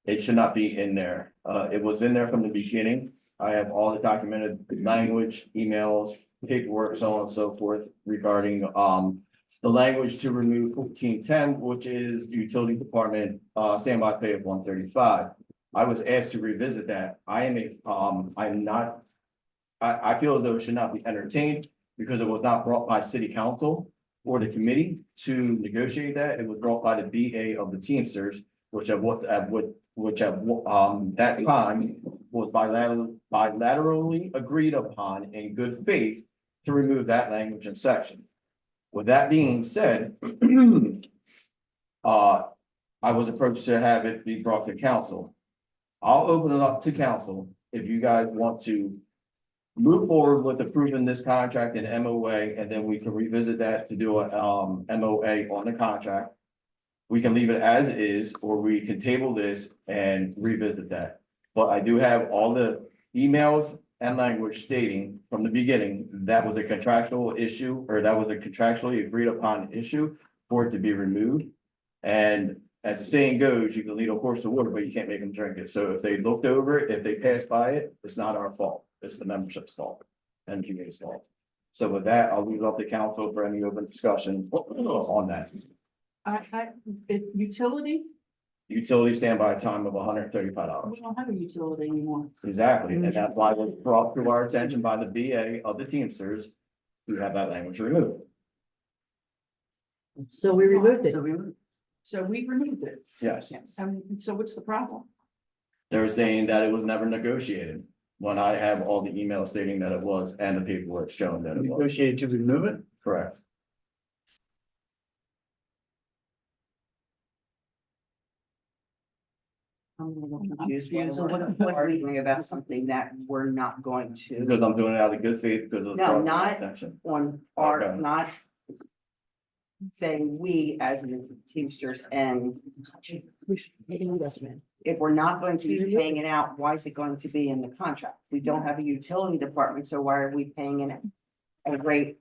it should not be in there. It was in there from the beginning. I have all the documented language, emails, paperwork, so on and so forth regarding the language to remove 1410, which is the utility department standby pay of 135. I was asked to revisit that. I feel as though it should not be entertained because it was not brought by city council or the committee to negotiate that. It was brought by the BA of the Teamsters, which at that time was bilaterally agreed upon in good faith to remove that language and section. With that being said, I was approached to have it be brought to council. I'll open it up to council if you guys want to move forward with approving this contract and MOA, and then we can revisit that to do a MOA on the contract. We can leave it as is, or we can table this and revisit that. But I do have all the emails and language stating from the beginning that was a contractual issue, or that was a contractually agreed upon issue for it to be removed. And as the saying goes, you can lead a horse to water, but you can't make them drink it. So if they looked over it, if they passed by it, it's not our fault. It's the membership's fault and the community's fault. So with that, I'll leave it up to council for any open discussion on that. Utility, Utility standby time of $135. we don't have a utility anymore. Exactly, and that's why it was brought to our attention by the BA of the Teamsters to have that language removed. So we removed it. So we removed it. Yes, So what's the problem? they were saying that it was never negotiated. When I have all the emails stating that it was and the paperwork showing that it was. Negotiated to remove it? Correct. I'm So what are we doing about something that we're not going to, Because I'm doing it out of good faith because of. the No, project not- extension. on our, Okay. not saying we as in Teamsters and if we're not going to be paying it out, why is it going to be in the contract? We don't have a utility department, so why are we paying a rate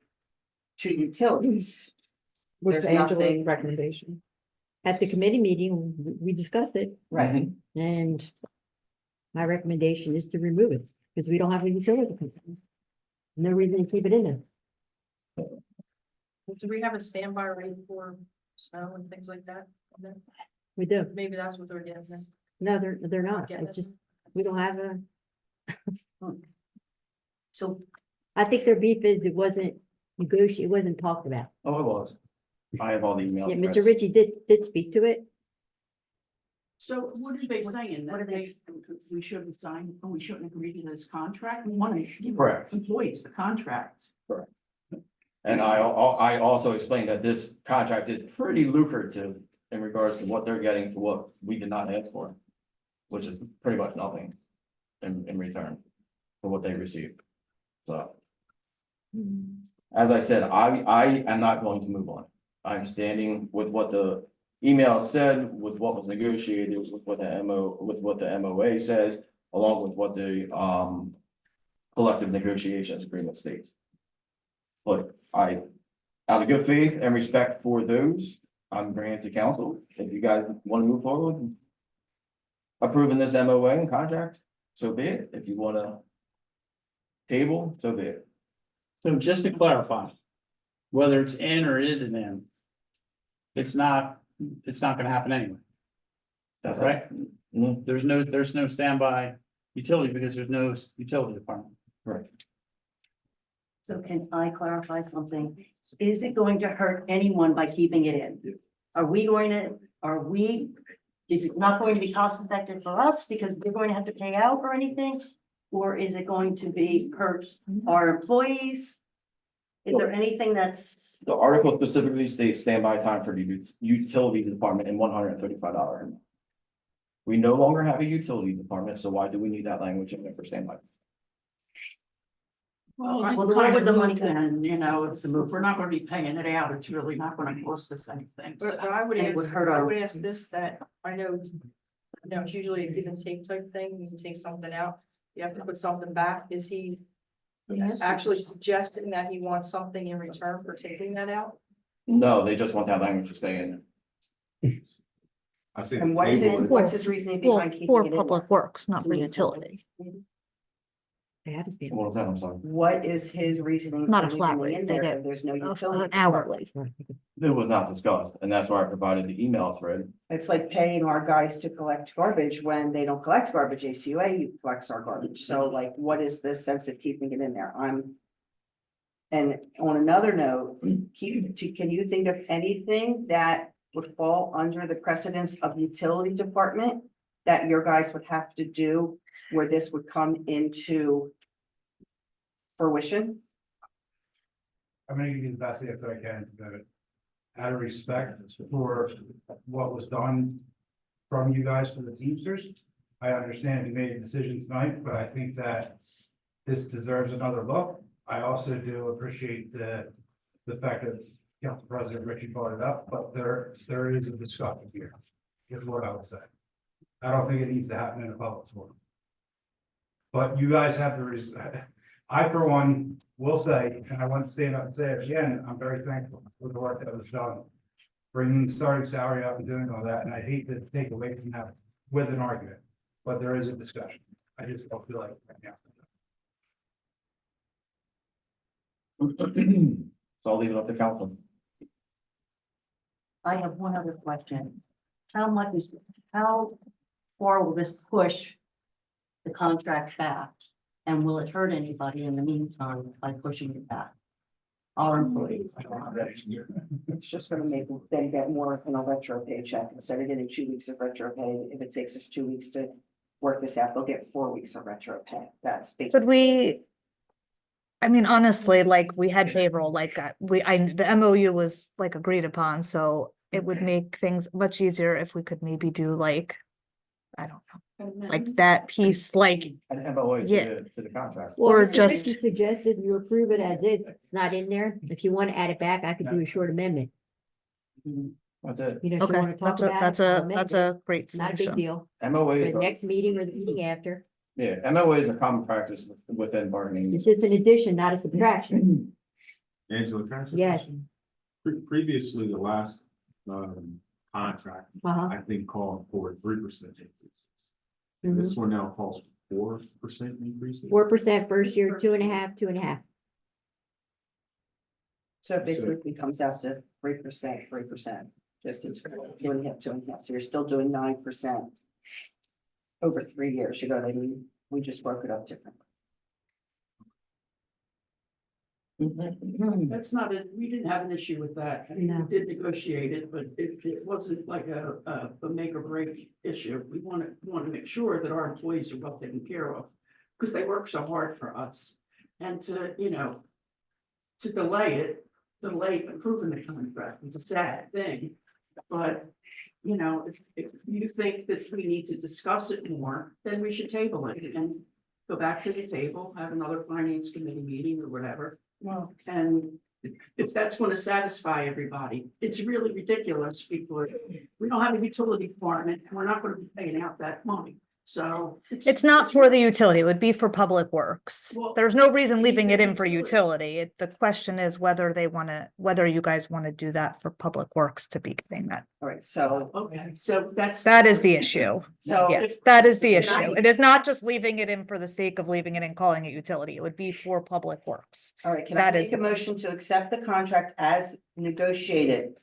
to utilities? What's There's Angela's nothing- recommendation? At the committee meeting, we discussed it, Right. and my recommendation is to remove it, because we don't have a utility company. No reason to keep it in there. Do we have a standby rate for snow and things like that? We do. Maybe that's what they're getting. No, they're not. Getting It's just, we don't have a, So I think their beef is it wasn't negotiated, it wasn't talked about. Oh, it was. I have all the emails. Yeah, Mr. Ritchie did speak to it. So what are they saying? what That are they- we shouldn't sign, we shouldn't agree to this contract? We want to give Correct. employees the contracts. And I also explained that this contract is pretty lucrative in regards to what they're getting to what we did not ask for. Which is pretty much nothing in return for what they received. So. As I said, I am not going to move on. I'm standing with what the email said, with what was negotiated, with what the MOA says, along with what the collective negotiations agreement states. But out of good faith and respect for those, I'm bringing it to council. If you guys want to move forward, approving this MOA and contract, so be it. If you want to table, so be it. So just to clarify, whether it's in or isn't in, it's not gonna happen anyway, That's right? Mhm. There's no standby utility because there's no utility department. Correct. So can I clarify something? Is it going to hurt anyone by keeping it in? Is it not going to be cost effective for us because we're going to have to pay out or anything? Or is it going to be hurt our employees? Is there anything that's, The article specifically states standby time for the utility department in $135. We no longer have a utility department, so why do we need that language in there for standby? Well, Well, just where kind would of the money move go? in, you know, if we're not going to be paying it out, it's really not going to cost us anything. But I would And it would ask, hurt I our- would ask this, that I know, it's usually a give and take type thing, you can take something out, you have to put something back, is he actually suggesting that he wants something in return for taking that out? No, they just want that language to stay in. I see. And what's his reasoning behind keeping it in there? Works, not for utility. They have a standby. What was that? I'm sorry. What is his reasoning? Not for a flat leaving it rate, in they there get if there's no An utility? hourly. It was not discussed, and that's why I provided the email thread. It's like paying our guys to collect garbage when they don't collect garbage, ACUA collects our garbage, so like, what is the sense of keeping it in there? And on another note, can you think of anything that would fall under the precedence of utility department? That your guys would have to do where this would come into fruition? I'm gonna give you the best answer I can to it. Out of respect for what was done from you guys for the Teamsters. I understand you made a decision tonight, but I think that this deserves another look. I also do appreciate the fact that Council President Richie brought it up, but there is a discussion here, is what I would say. I don't think it needs to happen in a public forum. But you guys have I, for one, will say, and I want to stand up and say it again, I'm very thankful for the work that was done. Bringing starting salary up and doing all that, and I hate to take away from that with an argument, but there is a discussion. I just don't feel like right now. So I'll leave it up to council. I have one other question. How far will this push the contract back? And will it hurt anybody in the meantime by pushing it back? Our employees. It's just gonna make them get more in a retro paycheck instead of getting 2 weeks of retro pay. If it takes us 2 weeks to work this out, they'll get 4 weeks of retro pay. That's Could basically. I mean, honestly, like we had payroll, like the MOU was like agreed upon, so it would make things much easier if we could maybe do like, I don't know, like that piece, like, An MOA Yeah. to the contract. Or Well, Mr. just- Ritchie suggested you approve it as is, it's not in there. If you want to add it back, I could do a short amendment. That's it. You know, if you Okay, wanna talk that's a, about that's it, I'll a, amend that's it. a great Not a big solution. deal. For MOAs, the are- next meeting or the meeting after. yeah, MOAs are common practice within bargaining. It's just an addition, not a subtraction. Angela, can I ask you a Yes. question? Previously, the last, contract, Uh-huh. I think called for 3% increases. Mhm. This one now calls for 4% increases. 4% first year, 2.5, 2.5. So it basically comes out to 3%, just it's 2.5, 2.5, so you're still doing 9%. Over 3 years, you know what I mean? We just broke it up differently. That's not it, we didn't have an issue with that. I mean, No. we did negotiate it, but it wasn't like a make or break issue. We want to make sure that our employees are well taken care of. Because they work so hard for us. And to, you know, to delay improving the contract, it's a sad thing. But, you know, if you think that we need to discuss it more, then we should table it and go back to the table, have another finance committee meeting or whatever. Well, And if that's gonna satisfy everybody, it's really ridiculous because we don't have a utility department and we're not gonna be paying out that money. So. It's not for the utility, it would be for public works. Well, There's no reason leaving it it's in for utility. utility. The question is whether they wanna, whether you guys wanna do that for public works to be getting that. all right, so, Okay, so that's. That is the issue. so. Yes, that is the Can issue. I- It is not just leaving it in for the sake of leaving it and calling it utility. It would be for public works. All right, can I That is make a motion to accept the contract as negotiated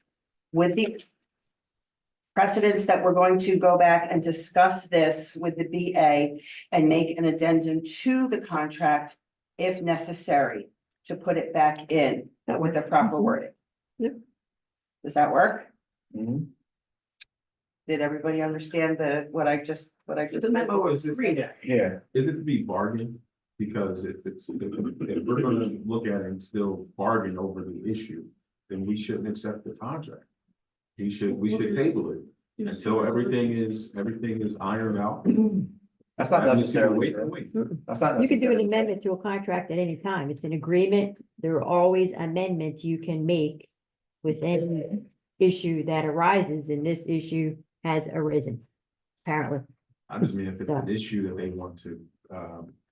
with the precedents that we're going to go back and discuss this with the BA and make an addendum to the contract if necessary to put it back in with the proper wording? Yep. Does that work? Mhm. Did everybody understand what I just The said? memo is is this- read it. Yeah, Is it to be bargained? Because if we're gonna look at it and still bargain over the issue, then we shouldn't accept the contract. We should table it until everything is ironed out. that's not necessarily Wait, true. wait. That's not. You can do an necessarily true. amendment to a contract at any time. It's an agreement. There are always amendments you can make with any issue that arises, and this issue has arisen, apparently. I just mean if it's an issue that they want to,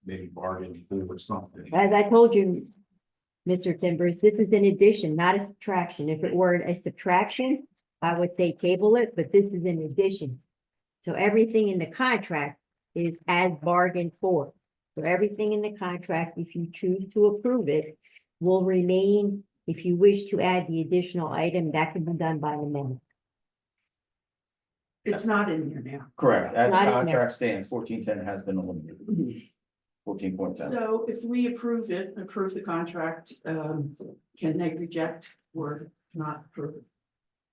maybe bargain for something. As I told you, Mr. Timbers, this is an addition, not a subtraction. If it were a subtraction, I would say table it, but this is an addition. So everything in the contract is as bargained for. So everything in the contract, if you choose to approve it, will remain. If you wish to add the additional item, that can be done by amendment. It's not in there now. Correct, as the Not in there. contract stands, 1410 has been eliminated. 14.10. So if we approve the contract, can they reject or not approve it?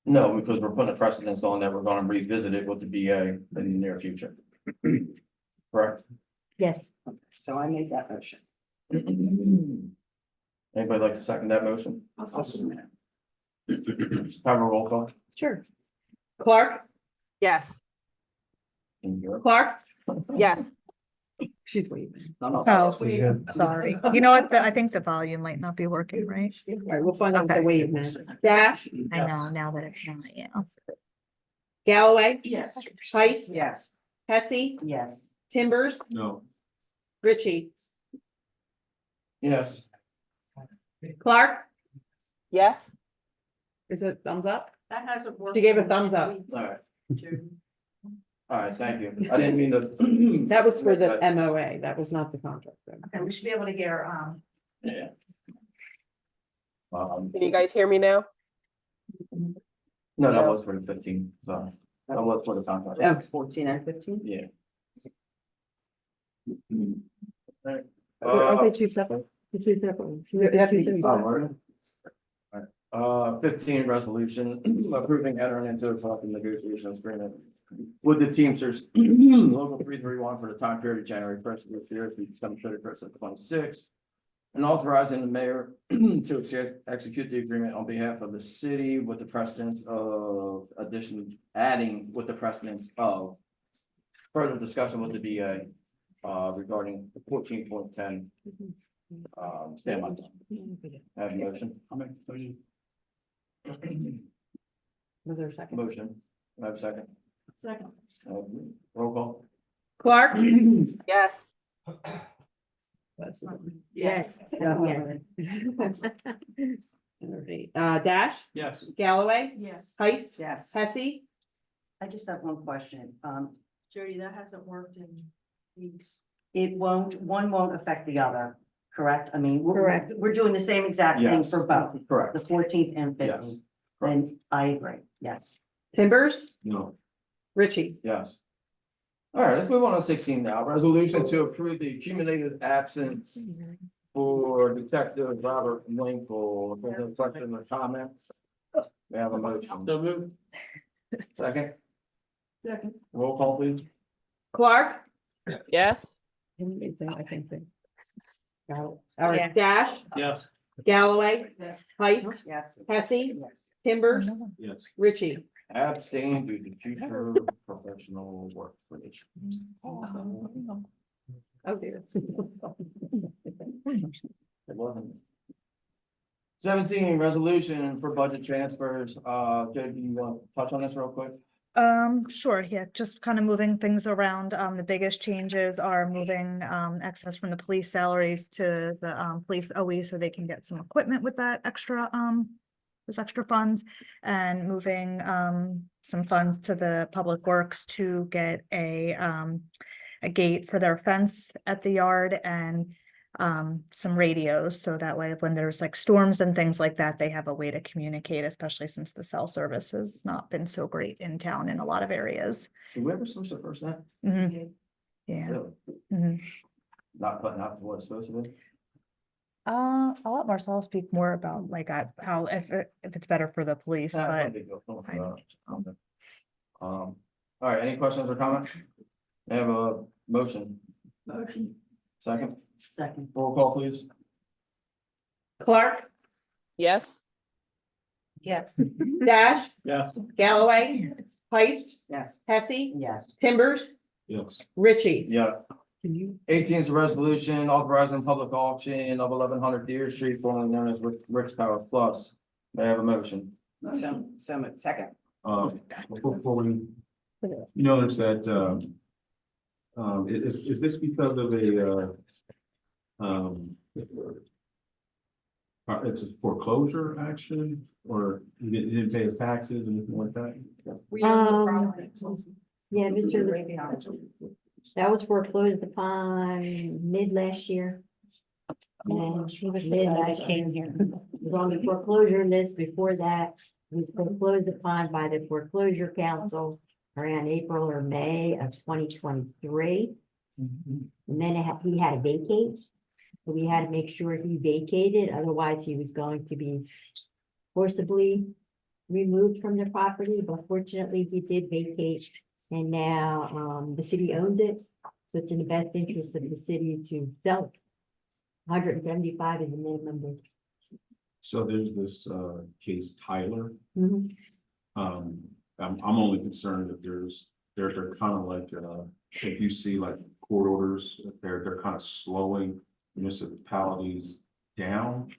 No, because we're putting a precedence on that we're gonna revisit it with the BA in the near future. Correct? Yes, So I made that motion. Anybody like to second that motion? I'll second that. Have a roll call. sure. Clark, Yes. In Europe. Clark, Yes. She's waving. Oh, Wait. sorry. You know what? I think the volume might not be working, right? All right, we'll find out Okay. the wave, man. Dash, I know now that it's not, yeah. Galloway, Yes. Price, Yes. Hesse, Yes. Timbers, No, Richie, Yes. Clark, Yes. is it thumbs up? That hasn't worked. She gave a thumbs up. All right. All right, thank you. I didn't mean to. That was for the MOA, that was not the contract. Okay, we should be able to get our, Yeah. Can you guys hear me now? No, that was for the 15, sorry. That was for the contract. That was 14 and 15? Yeah. Are they two separate? The two separate ones. You have to do- Oh, 15 resolution approving entering into a collective negotiations agreement with the Teamsters local 331 for the time period of January 1st of this year through December 31st of 26. And authorizing the mayor to execute the agreement on behalf of the city with the precedence of adding with the precedence of further discussion with the BA regarding 14.10 standby. Have a motion. I'll make the motion. Was there a second? Motion. I have a second. Second. Roll call. Clark? Yes. Yes. Dash, Yes. Galloway, Yes. Heist, Yes. Hesse, I just have one question. Jody, that hasn't worked in weeks. One won't affect the other, correct? I mean, Correct. we're doing the same exact thing Yes. for both, the Correct. 14th and Yes. 15th. Then I agree, yes. Timbers, No. Richie. Yes. All right, let's move on to 16 now. Resolution to approve the accumulated absence for Detective Robert Winkle. If there's a question or comments? We have a motion. So moved. Second, Second. roll call please. Clark, Yes. I think they. All Yeah. right, Dash, Yes. Galloway, Yes. Heist, Yes. Hesse, Yes. Timbers, Yes. Richie. Abstain due to future professional work for each. Oh, dear. It wasn't. 17, resolution for budget transfers. Jay, do you want to touch on this real quick? Sure, yeah, just kind of moving things around. The biggest changes are moving, excess from the police salaries to the, police OE so they can get some equipment with that extra, those extra funds, and moving, some funds to the Public Works to get a gate for their fence at the yard and, some radios, so that way when there's like storms and things like that, they have a way to communicate, especially since the cell service has not been so great in town in a lot of areas. Did we ever switch to FirstNet? Mhm. Yeah. Really? Mhm. Not cutting out what it's supposed to be? I'll let Marcel speak more about like how, if it's better for the police, Nah, it's no but big deal. Don't worry I about it. All right, any questions or comments? I have a motion. Motion. Second, Second. roll call please. Clark, Yes. Yes. Dash, Yes. Galloway, Heist, Yes. Hesse, Yes. Timbers, Yes. Richie. Yeah. 18 is a resolution authorizing public auction of 1100 Deer Street, formerly known as Rich Power Plus. May I have a motion? Second. Before we, you notice that, is this because of a, it's a foreclosure action, or he didn't pay his taxes and anything like that? Yeah, that was foreclosed upon mid last year. And She was mid the guy last that came here. It was on the foreclosure list. Before that, we foreclosed upon by the foreclosure council around April or May of 2023. And then he had to vacate. So we had to make sure he vacated, otherwise he was going to be forcibly removed from the property, but fortunately he did vacate. And now, the city owns it, so it's in the best interest of the city to sell it. 175 is the minimum bid. So there's this, case Tyler. Mhm. I'm only concerned that they're kind of like, if you see like court orders, they're kind of slowing municipalities down.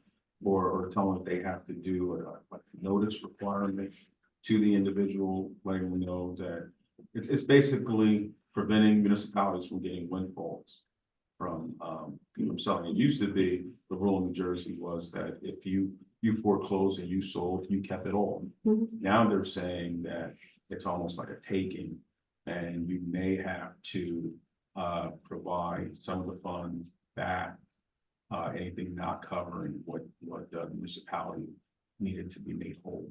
Or telling them they have to do like notice requirements to the individual, letting them know that it's basically preventing municipalities from getting windfalls from, selling. It used to be, the rule in New Jersey was that if you foreclosed and you sold, you kept it all. Mhm. Now they're saying that it's almost like a taking, and you may have to provide some of the funds back. Anything not covering what the municipality needed to be made whole.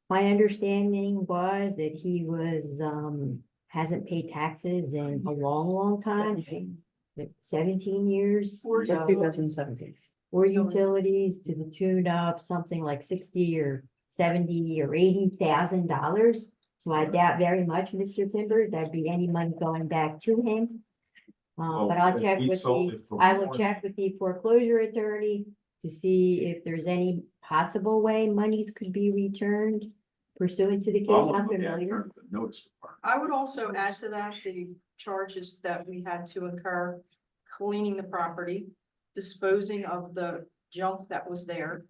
My understanding was that he was, hasn't paid taxes in a long time, like 17 years. So- 2017. Or utilities to the tune of something like 60 or 70 or $80,000. So I doubt very much, Mr. Timbers, there'd be any money going back to him. But I'll if check we with sold the, it for I will more- check with the foreclosure attorney to see if there's any possible way monies could be returned pursuant to the case. Well, I I'm wanna look at familiar. the notice requirement. I would also add to that the charges that we had to incur cleaning the property, disposing of the junk that was there,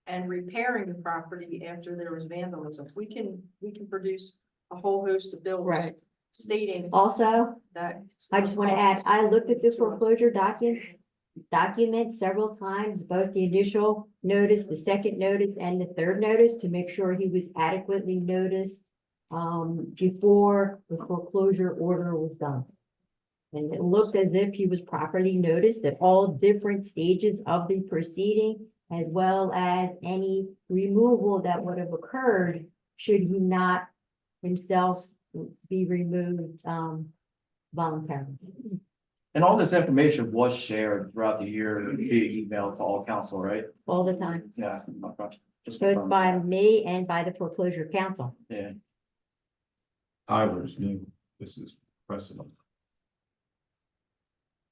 and repairing the property after there was vandalism. We can produce a whole host of bills. Right. Stating Also, that. I just want to add, I looked at the foreclosure documents several times, both the initial notice, the second notice, and the third notice, to make sure he was adequately noticed before the foreclosure order was done. And it looked as if he was properly noticed at all different stages of the proceeding, as well as any removal that would have occurred should he not himself be removed voluntarily. And all this information was shared throughout the year via email to all council, right? All the time, Yeah. Okay. Just both confirm by that. me and by the foreclosure council. Yeah. Tyler's new, this is precedent.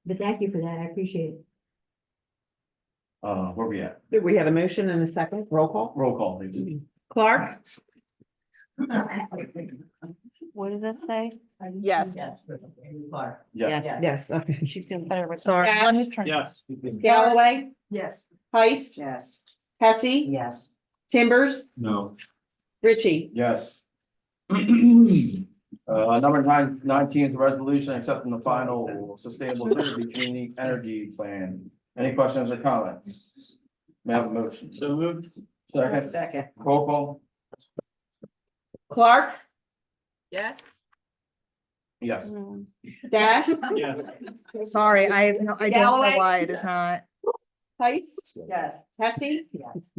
But thank you for that, I appreciate it. Where we at? We had a motion and a second, roll call. Roll call, please. Clark? What does that say? Yes. Yeah. Yes, okay. She's gonna. Sorry. Yes. Galloway? Yes. Heist? Yes. Hesse? Yes. Timbers? No, Richie? Yes. Number 19 is a resolution accepting the final sustainable community energy plan. Any questions or comments? May I have a motion? So moved. Second, Second. roll call? Clark? Yes. Yes. Dash? Yeah. Sorry, I don't know Galloway? why it is not. Heist? Yes. Hesse?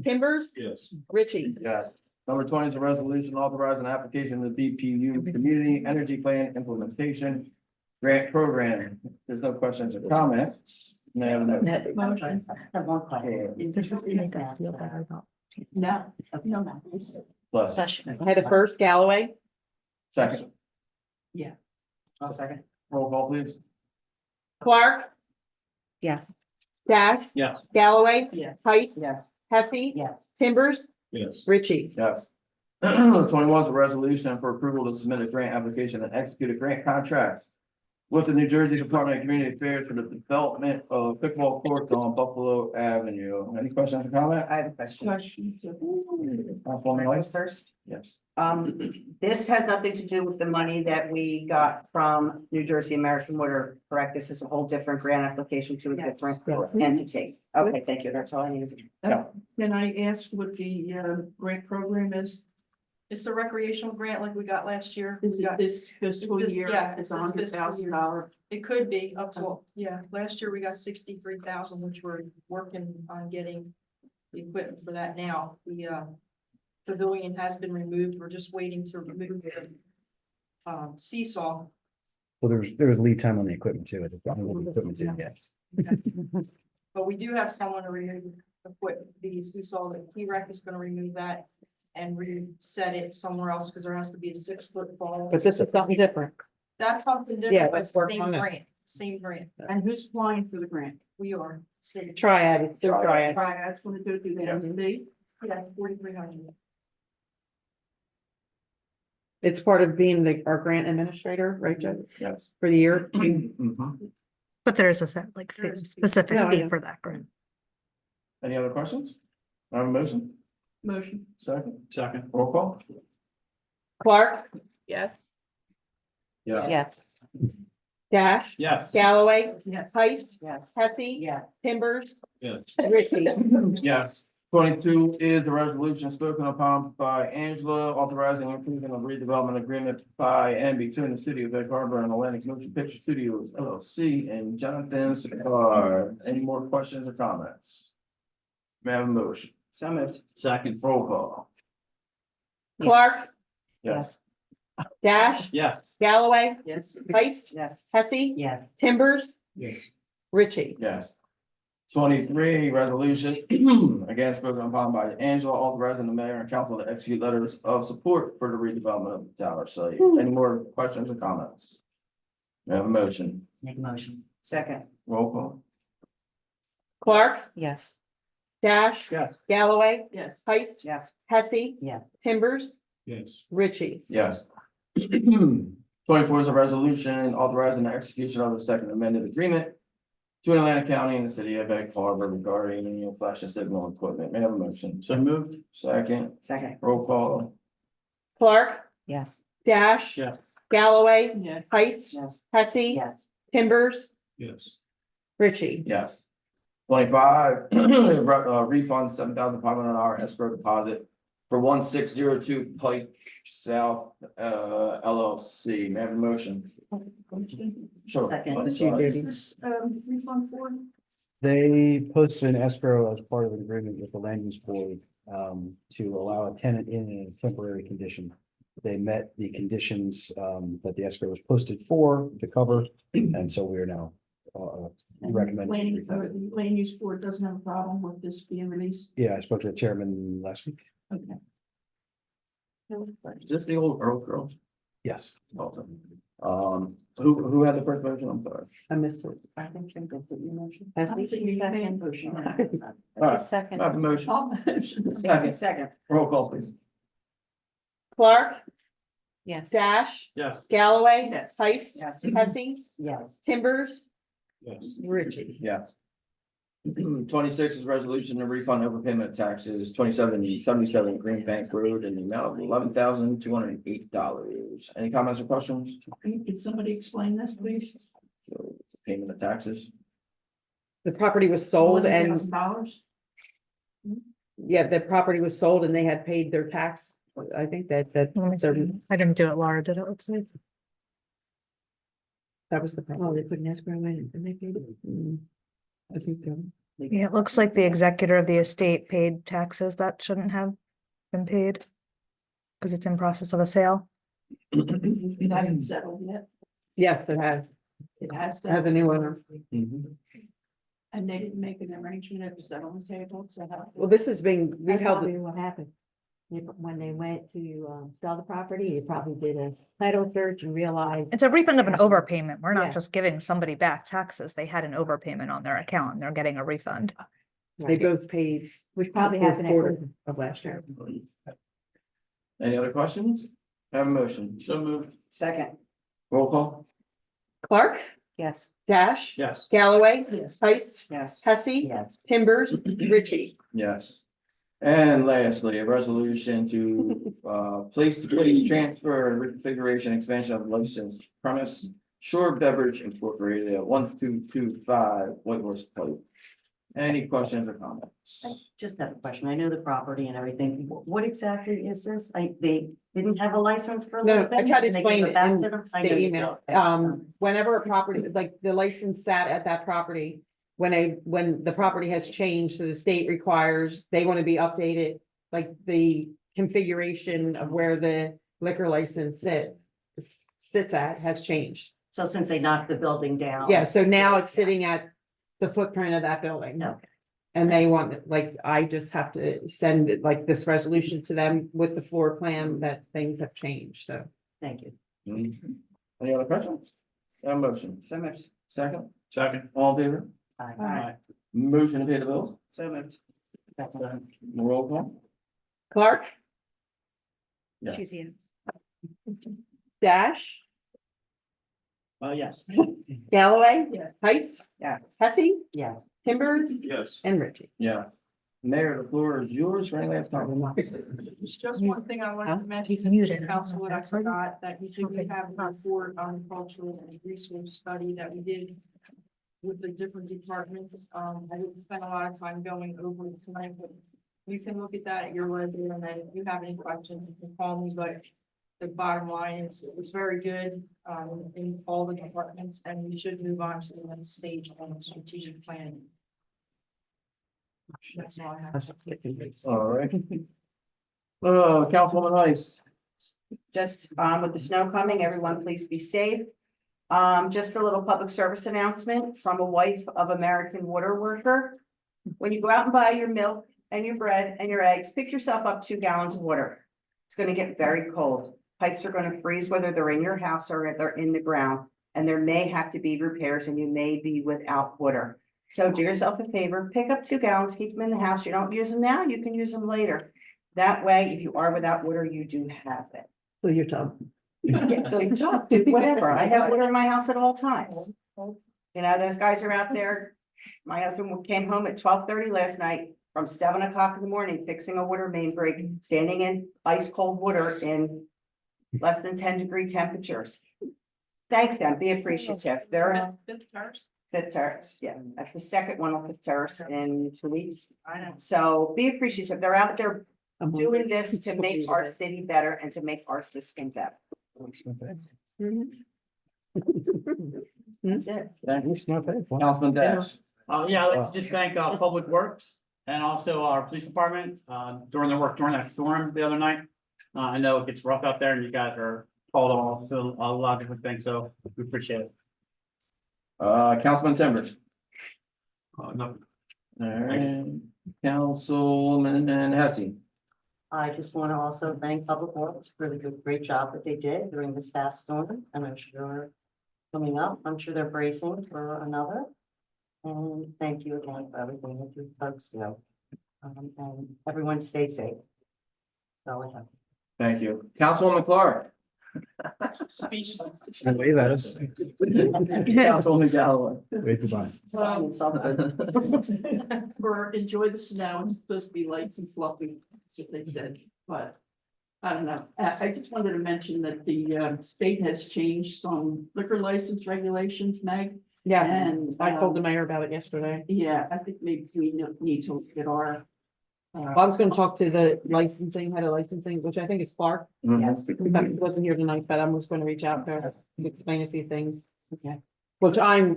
Timbers? yes. Richie? Yes. Number 20 is a resolution authorizing application of the BPU Community Energy Plan Implementation Grant Program. There's no questions or comments. May I have a motion? Motion. I have one question. This is to make us feel better about. No, no. Bless. I had a first, Galloway? Second, I'll second. roll call, please. Clark? Yes. Dash? Yeah. Galloway? Yes. Heist? Yes. Hesse? Yes. Timbers? Yes. Richie? Yes. 21 is a resolution for approval to submit a grant application and execute a grant contract with the New Jersey Department of Community Affairs for the development of pickleball courts on Buffalo Avenue. Any questions or comments? I have a question. Councilwoman White? First? Yes. This has nothing to do with the money that we got from New Jersey American Water, correct? This is a whole different grant application to a Yes. different Yes. entity. Okay, thank you. That's all I needed to. Yeah. Can I ask what the grant program is? It's a recreational grant like we got last year. Is We it got- this fiscal This- year? yeah, It's this fiscal year. $100,000. It could be up to, last year we got 63,000, which we're working on getting the equipment for that now. The pavilion has been removed. We're just waiting to remove the seesaw. Well, there was lead time on the equipment too. The equipment's in, yes. But we do have someone to remove the seesaw, that T-Rec is gonna remove that and reset it somewhere else, because there has to be a 6-foot fall. But this is something different. That's something Yeah, different, but let's it's the work same on that. grant, same grant. And who's applying for the grant? We are. City. Triad, it's still Triad. Triad's gonna do it through the MDB. Yeah, 4,300. It's part of being our grant administrator, right, Joe? Yes. For the year. Mhm. But there is a set, like, fee- specific No, I fee know. for that grant. Any other questions? I have a motion? Motion. Second, Second. roll call? Clark? Yes. Yeah. Yes. Dash? Yes. Galloway? Yes. Heist? Yes. Hesse? Yeah. Timbers? Yes. Richie? Yes. 22 is the resolution spoken upon by Angela authorizing improvement of redevelopment agreement by and between the city of Egg Harbor and Atlantic Motion Picture Studios LLC and Jonathan Sakar. Any more questions or comments? May I have a motion? So moved. Second. Roll call. Clark? Yes. Dash? Yeah. Galloway? Yes. Heist? Yes. Hesse? Yes. Timbers? Yes. Richie? Yes. 23, resolution, again spoken upon by Angela, authorizing the mayor and council to execute letters of support for the redevelopment of the tower site. Any more questions or comments? May I have a motion? Make a motion. Second. Roll call. Clark? Yes. Dash? Yes. Galloway? Yes. Heist? Yes. Hesse? Yes. Timbers? Yes. Richie? Yes. 24 is a resolution authorizing the execution of the second amended agreement to Atlantic County and the city of Egg Harbor regarding flash and signal equipment. May I have a motion? So moved. Second, Second. roll call. Clark, Yes. Dash, Yes. Galloway, Yes. Heist, Yes. Hesse, Yes. Timbers, Yes. Richie. Yes. 25, refund $7,500 escrow deposit for 1602 Pike South, LLC. May I have a motion? Sure. Second. What is this, refund for? They posted an escrow as part of an agreement with the land use board to allow a tenant in a temporary condition. They met the conditions that the escrow was posted for to cover, and so we are now recommending. Land use board doesn't have a problem with this being released. Yeah, I spoke to the chairman last week. Okay. Is this the old Earl Girls? Yes. Who had the first motion? I'm sorry. I missed it. I think you did your motion. I think you can motion. All right, Second. I have a motion. I'll motion. Second, Second. roll call, please. Clark, Yes. Dash, Yes. Galloway, Yes. Heist, Yes. Hesse, Yes. Timbers, Yes. Richie. Yes. 26 is resolution to refund overpayment of taxes, 2777 Green Bank Road in the amount of $11,208. Any comments or questions? Could somebody explain this, please? So, payment of taxes. The property was sold and, $11,000? yeah, the property was sold and they had paid their tax. I think that, Let me see. I didn't do it, Laura did it. Let's see. that was the Oh, problem. they put an escrow in and they paid it. I think so. Yeah, it looks like the executor of the estate paid taxes that shouldn't have been paid. Because it's in process of a sale. It hasn't settled yet. Yes, it has. It has. It has a new owner. And they didn't make an arrangement at the settlement table, so how? Well, this is being, we That's held, probably what happened. When they went to sell the property, they probably did a title search and realized. It's a refund of an overpayment. We're Yeah. not just giving somebody back taxes. They had an overpayment on their account and they're getting a refund. they both paid. Which probably fourth happened at quarter Christmas. of last year. Any other questions? Have a motion. So moved. Second. Roll call. Clark, Yes. Dash, Yes. Galloway, Yes. Heist, Yes. Hesse, Yes. Timbers, Richie. Yes. And lastly, a resolution to place-to-place transfer and reconfiguration expansion of licensed premise Shore Beverage Incorporated at 1225 White Horse Pike. Any questions or comments? I just have a question. I know the property and everything. What exactly is this? They didn't have a license for a No, little bit? I tried to and they explain gave it back in to them? I know the you email. don't. Whenever a property, like the license sat at that property, when the property has changed, so the state requires, they want to be updated, like the configuration of where the liquor license sits at has changed. So since they knocked the building down. Yeah, so now it's sitting at the footprint of that building. Okay. And they want, like, I just have to send it, like this resolution to them with the floor plan that things have changed, so. Thank you. Any other questions? A motion. So moved. Second, Second. all in favor? Aye. Motion to pay the bills? So moved. Roll call. Clark, Yeah. She's here. Dash, Yes. Galloway. Yes. Heist, Yes. Hesse, Yes. Timbers, Yes. and Richie. Yeah. Mayor, the floor is yours for any last comment. There's just one thing I wanted to mention. He's muted. to Council, what I forgot, that you should have a report on cultural and research study that we did with the different departments. I didn't spend a lot of time going over it tonight, but you can look at that at your leisure, and then if you have any questions, you can call me, but the bottom line is, it was very good, in all the departments, and we should move on to the next stage on the strategic planning. That's all I have. All right. Councilwoman Heist. Just, with the snow coming, everyone please be safe. Just a little public service announcement from a wife of American water worker. When you go out and buy your milk and your bread and your eggs, pick yourself up 2 gallons of water. It's gonna get very cold. Pipes are gonna freeze whether they're in your house or if they're in the ground. And there may have to be repairs and you may be without water. So do yourself a favor, pick up 2 gallons, keep them in the house. You don't use them now, you can use them later. That way, if you are without water, you do have it. Fill your tub. Yeah, fill your tub, do whatever. I have water in my house at all times. You know, those guys are out there. My husband came home at 12:30 last night from 7 o'clock in the morning fixing a water main break, standing in ice cold water in less than 10-degree temperatures. Thank them, be appreciative. They're Fifth Terrace, yeah, that's the second one on Fifth Terrace in 2 weeks. I know. So be appreciative. They're out there doing this to make our city better and to make our system better. That's it. Councilman Dash. Yeah, I'd like to just thank, Public Works and also our police department, during their work during that storm the other night. I know it gets rough out there and you guys are called off, so a lot of different things, so we appreciate it. Councilman Timbers. No. All right, Councilman Hesse. I just want to also thank Public Works for the great job that they did during this fast storm, and I'm sure coming up, I'm sure they're bracing for another. And thank you again for everything that you folks do. And everyone stay safe. That's all I have. Thank you. Councilwoman Clark. Speechless. Wave at us. Councilwoman Galloway. Or enjoy the snow, it's supposed to be light and fluffy, that's what they said, but. I don't know, I just wanted to mention that the state has changed some liquor license regulations, Meg. Yes, And I told the mayor about it yesterday. yeah, I think maybe we need to get our. I was gonna talk to the licensing, head of licensing, which I think is Clark. Yes. He wasn't here tonight, but I'm just gonna reach out to her and explain a few things. Okay. Which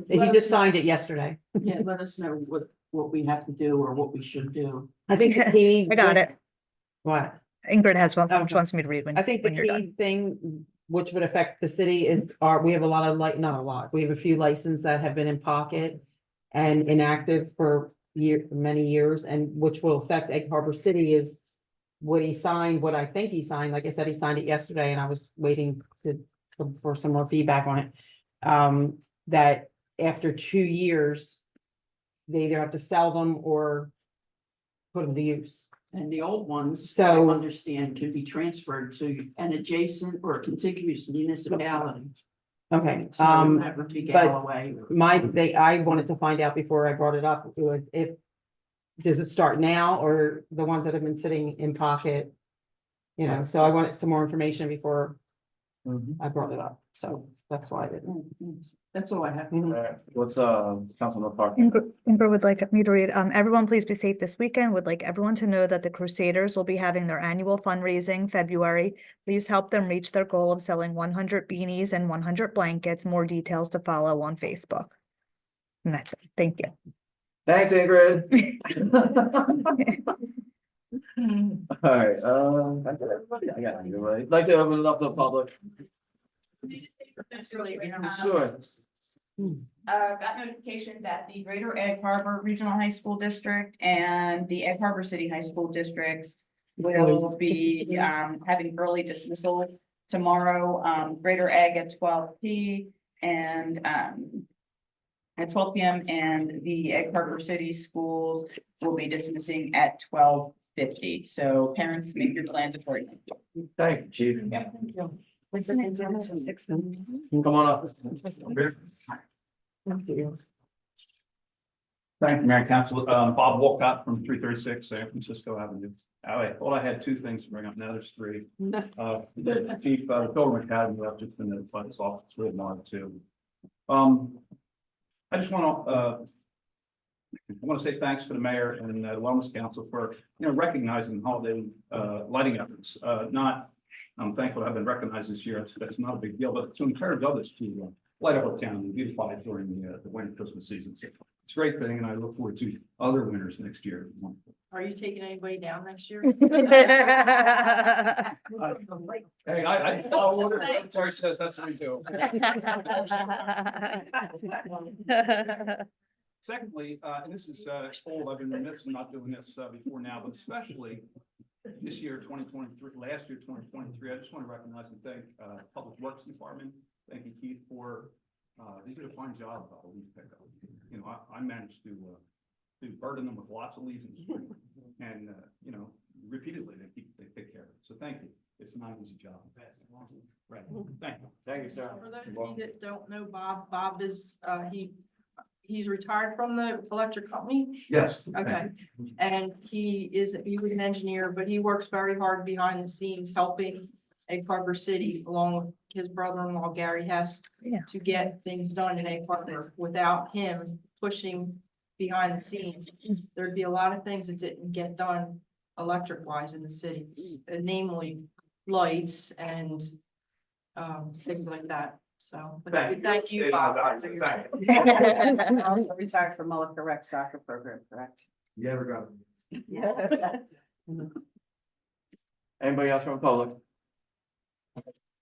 he just signed it yesterday. Yeah, let us know what we have to do or what we should do. I think the key. I got it. What? Ingrid has one, Okay. which wants me to read when, I think the when you're done. key thing which would affect the city is we have a lot of not a lot, we have a few licenses that have been in pocket and inactive for many years, and which will affect Egg Harbor City is what he signed, what I think he signed. Like I said, he signed it yesterday and I was waiting for some more feedback on it. That after 2 years, they either have to sell them or put them to use. And the old ones, So- I understand, can be transferred to an adjacent or contiguous municipality. Okay, So that would be but Galloway. I wanted to find out before I brought it up, it was does it start now or the ones that have been sitting in pocket? You know, so I wanted some more information before I brought it up, so that's why I didn't. That's all I have. All right, what's, Councilman Clark? Ingrid would like me to read, everyone please be safe this weekend. Would like everyone to know that the Crusaders will be having their annual fundraising February. Please help them reach their goal of selling 100 beanies and 100 blankets. More details to follow on Facebook. And that's it. Thank you. Thanks, Ingrid. All right, I got everybody. I got everybody. I'd like to open it up to the public. Sure. Got notification that the Greater Egg Harbor Regional High School District and the Egg Harbor City High School Districts will be having early dismissal tomorrow, Greater Egg at 12 p. and at 12 p.m. and the Egg Harbor City Schools will be dismissing at 12:50. So parents, make your plans accordingly. Thank you, Chief. Yeah, thank you. Come on up. Thank you. Thank you, Mayor Council. Bob Wolcott from 336 San Francisco Avenue. I thought I had 2 things to bring up. Now there's 3. The Chief, the Pilgrim Academy, I've just been notified his office with on too. I just want to say thanks to the mayor and the Wellness Council for, recognizing holiday lighting efforts. I'm thankful I've been recognized this year. That's not a big deal, but to encourage others to light up our town and beautify it during the winter Christmas season. So it's a great thing, and I look forward to other winters next year. Are you taking anybody down next year? Hey, I follow what the secretary says, that's what we do. Secondly, and this is old, I've been remiss in not doing this before now, but especially this year, 2023, last year, 2023, I just want to recognize and thank Public Works Department. Thank you, Keith, for they did a fine job about the leaf pickup. I managed to burden them with lots of leaves in the spring, and repeatedly they take care of it. So thank you. It's not an easy job. Right. Thank you. Thank you, sir. For those of you that don't know Bob, Bob is, he he's retired from the electric company. Yes. Okay, and he was an engineer, but he works very hard behind the scenes helping Egg Harbor City along with his brother-in-law Gary Hess Yeah. to get things done in Egg Harbor. Without him pushing behind the scenes, there'd be a lot of things that didn't get done electric wise in the city, namely lights and things like that. So but thank you, Bob. Retired from Mullica Rec soccer program, correct? You ever got Anybody else from the public?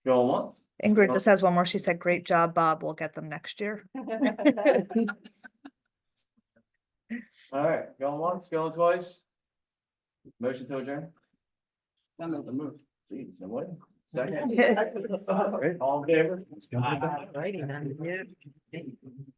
Going once? Ingrid just has one more. She said, great job, Bob. We'll get them next year. All right, going once, going twice? Motion to adjourn? Please, nobody? Second? All right, all in favor? Writing on it.